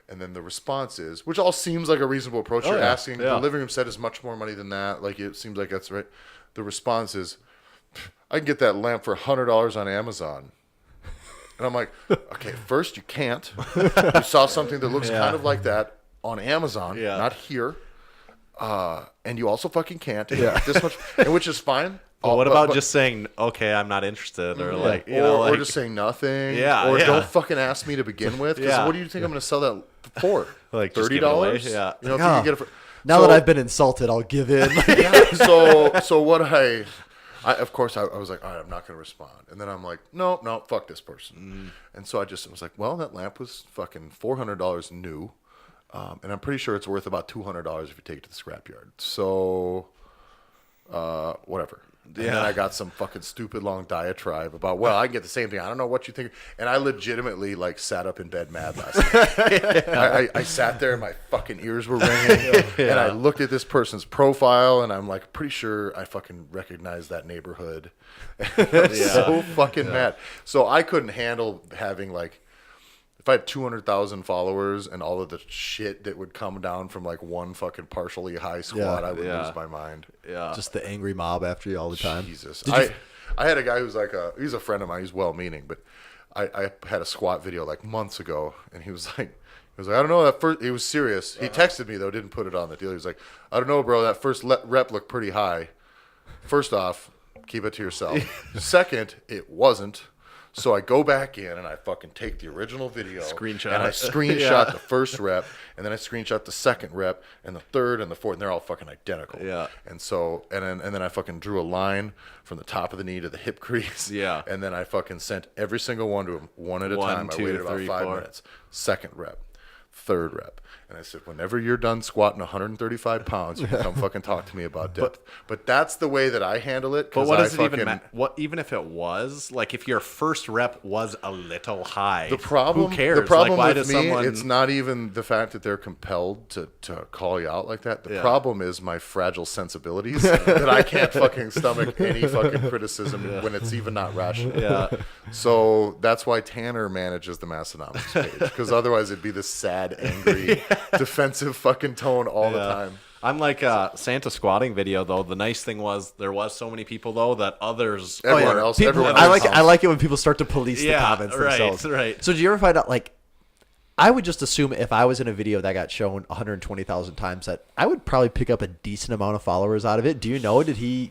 And then the response is, which all seems like a reasonable approach. You're asking. The living room set is much more money than that. Like, it seems like that's right. The response is, I can get that lamp for $100 on Amazon. And I'm like, okay, first, you can't. You saw something that looks kind of like that on Amazon, not here. And you also fucking can't. This much, and which is fine. But what about just saying, okay, I'm not interested, or like, you know, or just saying nothing, or don't fucking ask me to begin with. Because what do you think I'm going to sell that for? Like $30? Yeah. You know, if you can get it for. Now that I've been insulted, I'll give in. So what I of course I was like, all right, I'm not going to respond. And then I'm like, no, fuck this person. And so I just was like, well, that lamp was fucking $400 new, and I'm pretty sure it's worth about $200 if you take it to the scrapyard. So, whatever. And then I got some fucking stupid long diatribe about, well, I can get the same thing. I don't know what you think. And I legitimately like sat up in bed mad last night. I sat there and my fucking ears were ringing. And I looked at this person's profile and I'm like, pretty sure I fucking recognize that neighborhood. I'm so fucking mad. So I couldn't handle having like, if I had 200,000 followers and all of the shit that would come down from like one fucking partially high squad, I would lose my mind. Yeah. Just the angry mob after you all the time. Jesus. I had a guy who's like he's a friend of mine. He's well-meaning, but I had a squat video like months ago, and he was like, I don't know, that first, he was serious. He texted me though, didn't put it on the deal. He was like, I don't know, bro, that first rep looked pretty high. First off, keep it to yourself. Second, it wasn't. So I go back in and I fucking take the original video, Screenshot and I it. screenshot the first rep, and then I screenshot the second rep, and the third and the fourth, and they're all fucking identical. Yeah. And so and then I fucking drew a line from the top of the knee to the hip crease. Yeah. And then I fucking sent every single one to him one at a 1, time. 2, I waited 3, about 5 4. minutes. Second rep, third rep. And I said, whenever you're done squatting 135 pounds, you can come fucking talk to me about depth. But that's the way that I handle it. But what does it even matter? Even if it was, like, if your first rep was a little high, the problem, who cares? The problem like, why with does me, someone... it's not even the fact that they're compelled to call you out like that. The problem is my fragile sensibilities that I can't fucking stomach any fucking criticism when it's even not rational. Yeah. So that's why Tanner manages the Massenomics page, because otherwise it'd be this sad, angry, defensive fucking tone all the time. I'm like Santa squatting video though. The nice thing was there was so many people though that others. Everyone else. I like it when people start to police the comments themselves. Right. So do you ever find out, like, I would just assume if I was in a video that got shown 120,000 times that I would probably pick up a decent amount of followers out of it. Do you know? Did he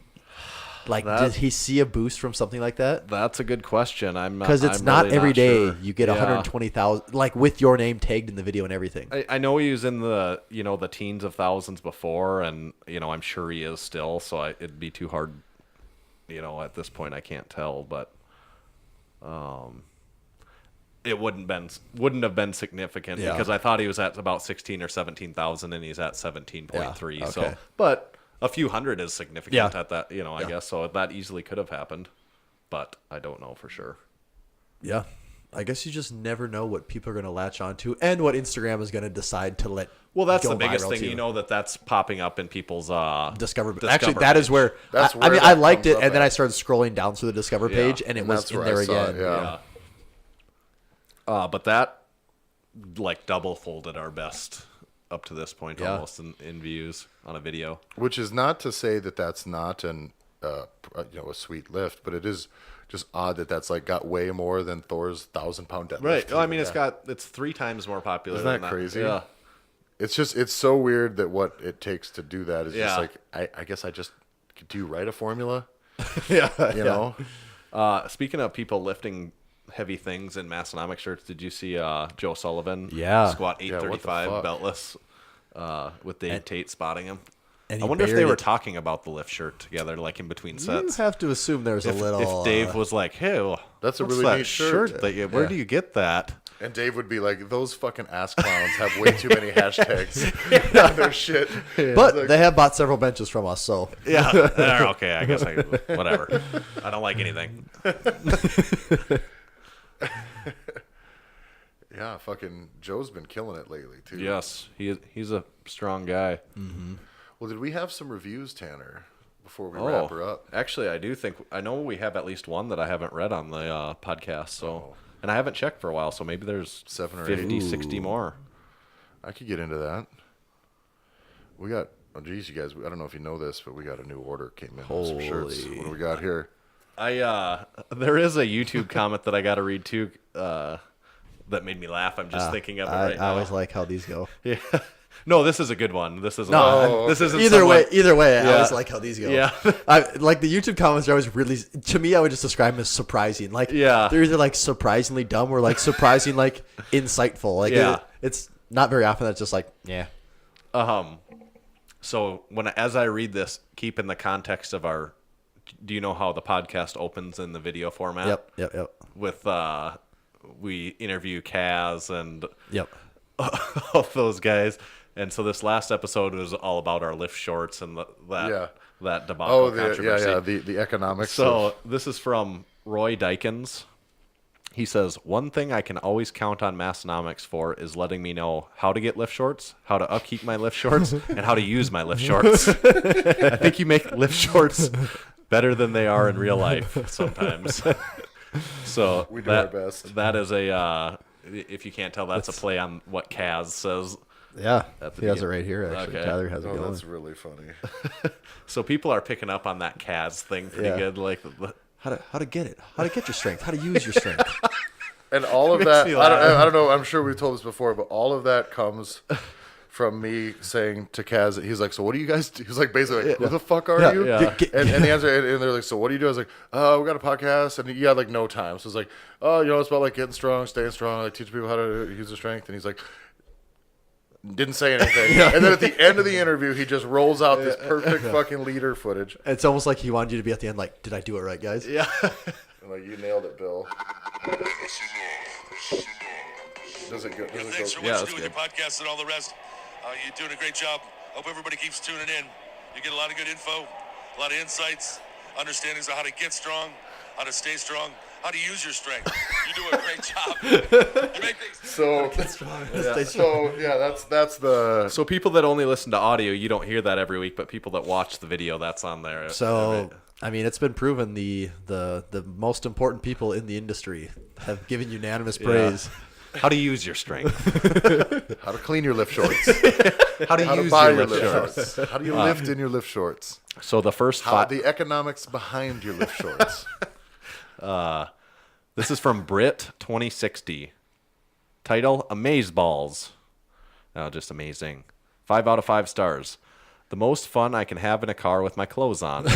see a boost from something like that? That's a good question. Because it's not really every day you get 120,000, like with your name tagged in the video and everything. I know he was in the the teens of thousands before, and I'm sure he is still. So it'd be too hard. At this point, I can't tell, but it wouldn't have been significant because I thought he was at about 16 or 17,000, and he's at 17.3. Okay. So, but a few hundred is significant at that, I guess. So that easily could have happened, but I don't know for sure. Yeah. I guess you just never know what people are going to latch onto and what Instagram is going to decide to let. Well, that's go the biggest viral thing, to. that's popping up in people's Discover. Discover Actually, that is where I liked it, and then I started scrolling down through the Discover page, and it was in there again. But that like double folded our best up to this point almost in views on a video. Which is not to say that that's not a sweet lift, but it is just odd that that's like got way more than Thor's 1,000-pound deadlift. Right. Well, I mean, it's 3 times more popular. Isn't that crazy? Yeah. It's so weird that what it takes to do that is just like I guess I just do write a formula. You know. Speaking of people lifting heavy things in Massenomics shirts, did you see Joe Sullivan squat 835 beltless with Dave Tate spotting him? I wonder if they were talking about the lift shirt together, like in between sets. You have to assume there's a little. If Dave was like, "Hey, that's a what's really that neat shirt. where do you get that?" And Dave would be like, those fucking ass clowns have way too many hashtags on their shit. But they have bought several benches from us, so. Yeah. Okay, I guess whatever. I don't like anything. Yeah, fucking Joe's been killing it lately, too. Yes, he's a strong guy. Mm-hmm. Well, did we have some reviews, Tanner, before we wrap her up? Actually, I know we have at least one that I haven't read on the podcast, so and I haven't checked for a while, so maybe there's 7 or 50, 8. 60 more. I could get into that. We got, oh geez, you guys, I don't know if you know this, but we got a new order came in. Some shirts. What do we got here? There is a YouTube comment that I got to read too that made me laugh. I'm just thinking of it right now. I always like how these go. Yeah. No, this is a good one. This isn't. This isn't. Either way, Yeah. I always like how these go. Yeah. Like the YouTube comments are always really. To me, I would just describe them as surprising. Like, they're either like surprisingly dumb or like surprising like insightful. Like, it's not very often that's just like, yeah. So as I read this, keep in the context of our. Do you know how the podcast opens in the video format? Yep. With we interview Kaz and all those guys. And so this last episode was all about our lift shorts and that debacle controversy. The economics. So this is from Roy Dykens. He says, one thing I can always count on Massenomics for is letting me know how to get lift shorts, how to upkeep my lift shorts, and how to use my lift shorts. I think you make lift shorts better than they are in real life sometimes. So we do our best. That is if you can't tell, that's a play on what Kaz says. Yeah, he has it right here, actually. Okay. Tyler has it going. That's really funny. So people are picking up on that Kaz thing pretty good. Like how to get it, how to get your strength, how to use your strength. And all of that, I don't know, I'm sure we've told this before, but all of that comes from me saying to Kaz, he's like, so what do you guys do? He's like, basically, like, who the fuck are you? Yeah. And the answer, and they're like, so what do you do? I was like, we got a podcast, and he had like no time. So it's like, it's about like getting strong, staying strong, like teaching people how to use their strength. And he's like, didn't say anything. And then at the end of the interview, he just rolls out this perfect fucking leader footage. It's almost like he wanted you to be at the end like, did I do it right, guys? Yeah. I'm like, you nailed it, Bill. Does it go? Thanks for what you do with your podcast and all the rest. You're doing a great job. Hope everybody keeps tuning in. You get a lot of good info, a lot of insights, understandings of how to get strong, how to stay strong, how to use your strength. You do a great job. You make things. That's the. So people that only listen to audio, you don't hear that every week, but people that watch the video, that's on there. So I mean, it's been proven the most important people in the industry have given unanimous praise. How to use your strength. How to clean your lift shorts. How to use buy your lift shorts. How do you lift in your lift shorts? So the first the economics behind your lift shorts. This is from Brit 2060. Title: Amazeballs. Just amazing. 5 out of 5 stars. The most fun I can have in a car with my clothes on.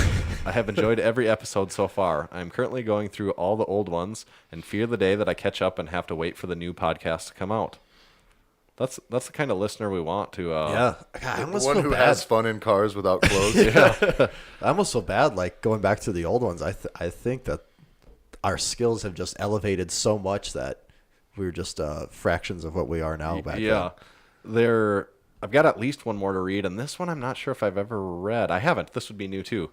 I have enjoyed every episode so far. I am currently going through all the old ones and fear the day that I catch up and have to wait for the new podcast to come out. That's the kind of listener we want to. God, I almost one feel who bad. has fun in cars without clothes. I almost feel bad, like going back to the old ones. I think that our skills have just elevated so much that we were just fractions of what we are now back then. I've got at least one more to read, and this one I'm not sure if I've ever read. I haven't. This would be new too.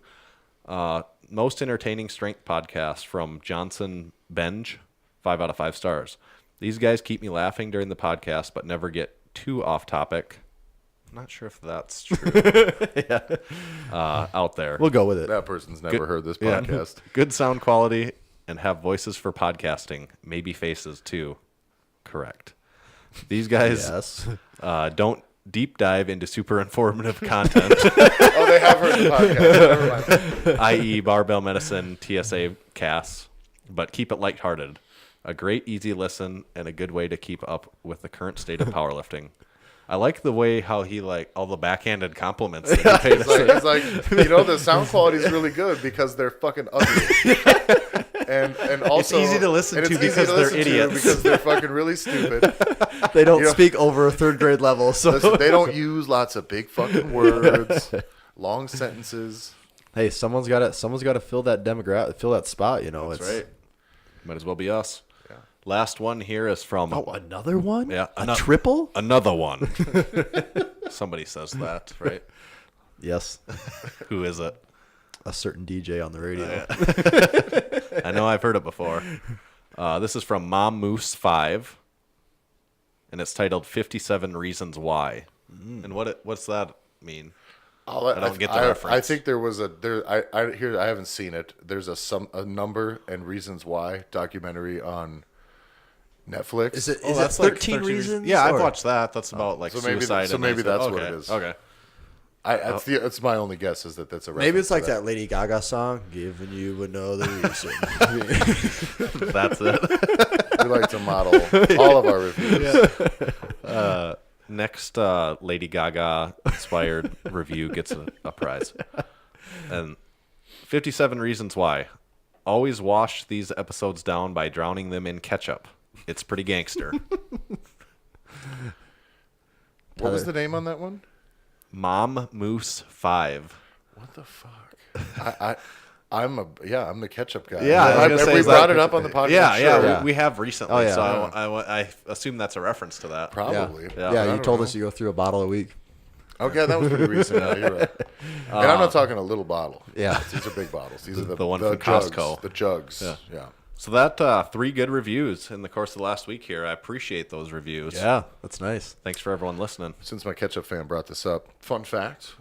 Most entertaining strength podcast from Johnson Benj, 5 out of 5 stars. These guys keep me laughing during the podcast, but never get too off topic. I'm not sure if that's true. Out there. We'll go with it. That person's never heard this podcast. Good sound quality and have voices for podcasting. Maybe faces too. Correct. These guys don't deep dive into super informative content. They have heard the podcast. Never mind. i.e. barbell medicine, TSA casts, but keep it lighthearted. A great, easy listen and a good way to keep up with the current state of powerlifting. I like the way how he all the backhanded compliments. That he paid us. He's like, the sound quality is really good because they're fucking ugly. And also, it's easy to listen to because they're idiots. Because they're fucking really stupid. They don't speak over a 3rd grade level, so listen, they don't use lots of big fucking words, long sentences. Hey, someone's got to fill that demographic, fill that spot. That's right. Might as well be us. Yeah. Last one here is from Another one? Yeah, A triple? another one. Somebody says that, right? Yes. Who is it? A certain DJ on the radio. I know I've heard it before. This is from Mom Moose 5, and it's titled 57 Reasons Why. And what's that mean? I don't get the reference. I think there was I haven't seen it. There's a number and reasons why documentary on Netflix. Is it that's 13 Reasons? Yeah, I've or- watched that. That's about like suicide. So maybe that's what it is. Okay. It's my only guess is that's a reference. Maybe it's like to that Lady Gaga song, Giving You Another Reason. That's it. We like to model all of our reviews. Next Lady Gaga inspired review gets a prize. And 57 Reasons Why. Always wash these episodes down by drowning them in ketchup. It's pretty gangster. What was the name on that one? Mom Moose 5. What the fuck? I'm the ketchup guy. Yeah, I was gonna say, we is brought that- it up on the podcast. Yeah, Sure. yeah, we have recently. Oh, yeah. So Yeah. I assume that's a reference to that. Probably. Yeah. Yeah, I you don't told know. us you go through a bottle a week. Okay, that was pretty recent. Yeah, you're right. And I'm not talking a little bottle. Yeah. These are big bottles. These are The one from jugs, Costco. The jugs. Yeah. So that 3 good reviews in the course of the last week here. I appreciate those reviews. Yeah, that's nice. Thanks for everyone listening. Since my ketchup fan brought this up, fun fact: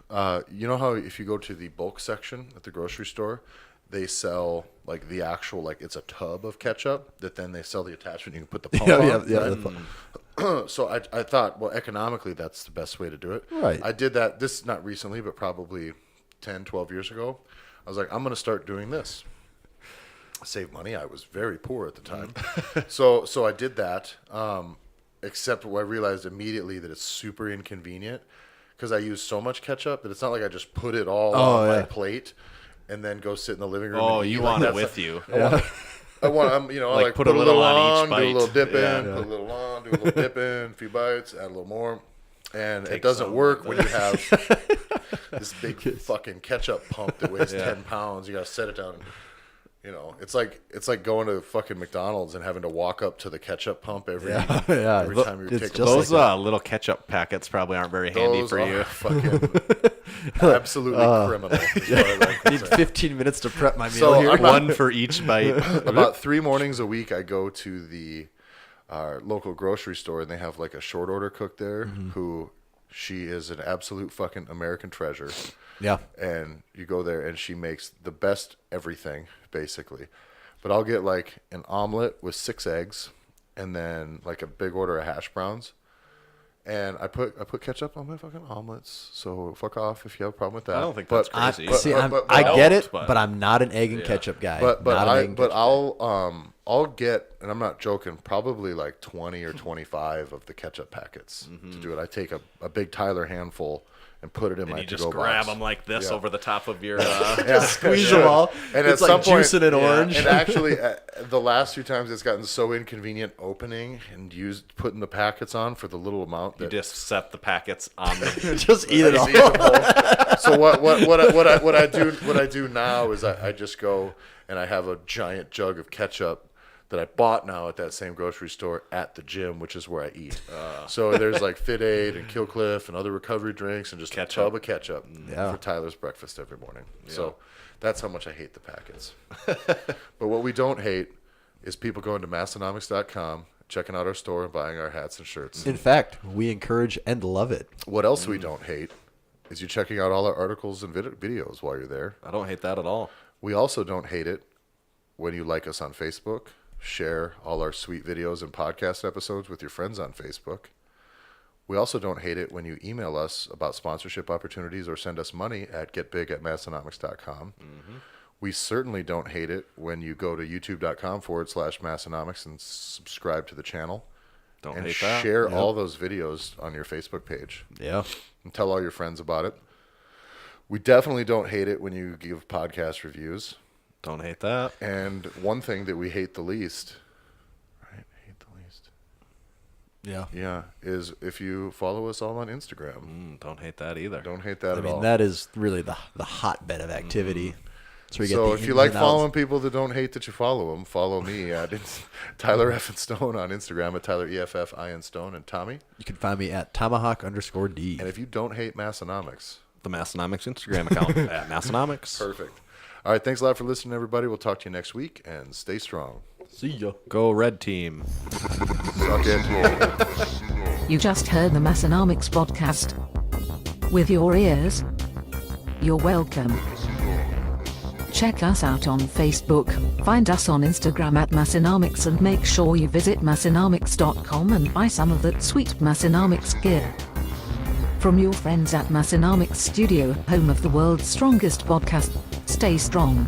you know how if you go to the bulk section at the grocery store, they sell like the actual it's a tub of ketchup that then they sell the attachment. You can put the pump on. Right? So I thought, well, economically, that's the best way to do it. Right. I did that. This not recently, but probably 10, 12 years ago. I was like, I'm going to start doing this. Save money. I was very poor at the time. So I did that. Except I realized immediately that it's super inconvenient because I use so much ketchup that it's not like I just put it all on my plate and then go sit in the living room. Oh, and eat. you Like, want it that's with you. I want, I Like, like put put a a little little on each on, do a bite. little dip Yeah. in, put a little on, do a little dip in, a few bites, add a little more. And it Take doesn't some work with when you have this big fucking ketchup pump that weighs 10 pounds. You got to set it down. It's like going to fucking McDonald's and having to walk up to the ketchup pump every time you It's take a just Those bite. little ketchup packets probably aren't very handy Those for are you. fucking absolutely criminal. As far as I'm Need concerned. 15 minutes to prep my meal So here. I'm not- One for each bite. About 3 mornings a week, I go to the local grocery store, and they have like a short order cook there who she is an absolute fucking American treasure. Yeah. And you go there, and she makes the best everything, basically. But I'll get like an omelet with 6 eggs, and then like a big order of hash browns. And I put ketchup on my fucking omelets, so fuck off if you have a problem with that. I don't think that's I, crazy. see, but I get it, but- but I'm not an egg and ketchup guy. But Not an egg and ketchup I'll get, and I'm not joking, probably like 20 or 25 of the ketchup packets to do it. I take a big Tyler handful and put it in my you just to-go grab box. them like this Yeah. over the top of your. Yeah, Squeeze sure. them all. And It's at like some point, juicing an orange. And actually, the last few times it's gotten so inconvenient opening and putting the packets on for the little amount You that just set the packets on the. Just eat it all. I eat them whole. So what I do now is I just go and I have a giant jug of ketchup that I bought now at that same grocery store at the gym, which is where I eat. So there's like Fit Aid and Kill Cliff and other recovery drinks and just a tub of ketchup for Tyler's breakfast every morning. So that's how much I hate the packets. But what we don't hate is people going to Massenomics.com, checking out our store and buying our hats and shirts. In fact, we encourage and love it. What else we don't hate is you checking out all our articles and videos while you're there. I don't hate that at all. We also don't hate it when you like us on Facebook, share all our sweet videos and podcast episodes with your friends on Facebook. We also don't hate it when you email us about sponsorship opportunities or send us money at getbig@massenomics.com. We certainly don't hate it when you go to youtube.com/Massenomics and subscribe to the channel. Don't and hate that. share all those videos on your Facebook page. Yeah. And tell all your friends about it. We definitely don't hate it when you give podcast reviews. Don't hate that. And one thing that we hate the least, right? Hate the least. Yeah, is if you follow us all on Instagram. Don't hate that either. Don't hate that I at mean, all. that is really the hotbed of activity. So, So if you like following people that don't hate that you follow them, follow me at Tyler F. Stone on Instagram at Tyler EFF Stone. And Tommy? You can find me at Tomahawk_D. And if you don't hate Massenomics, The Massenomics Instagram account at Massenomics. perfect. All right, thanks a lot for listening, everybody. We'll talk to you next week, and stay strong. See ya. Go Red Team. Suck it. You just heard the Massenomics podcast. With your ears, you're welcome. Check us out on Facebook, find us on Instagram at Massenomics, and make sure you visit Massenomics.com and buy some of that sweet Massenomics gear. From your friends at Massenomics Studio, home of the world's strongest podcast, stay strong.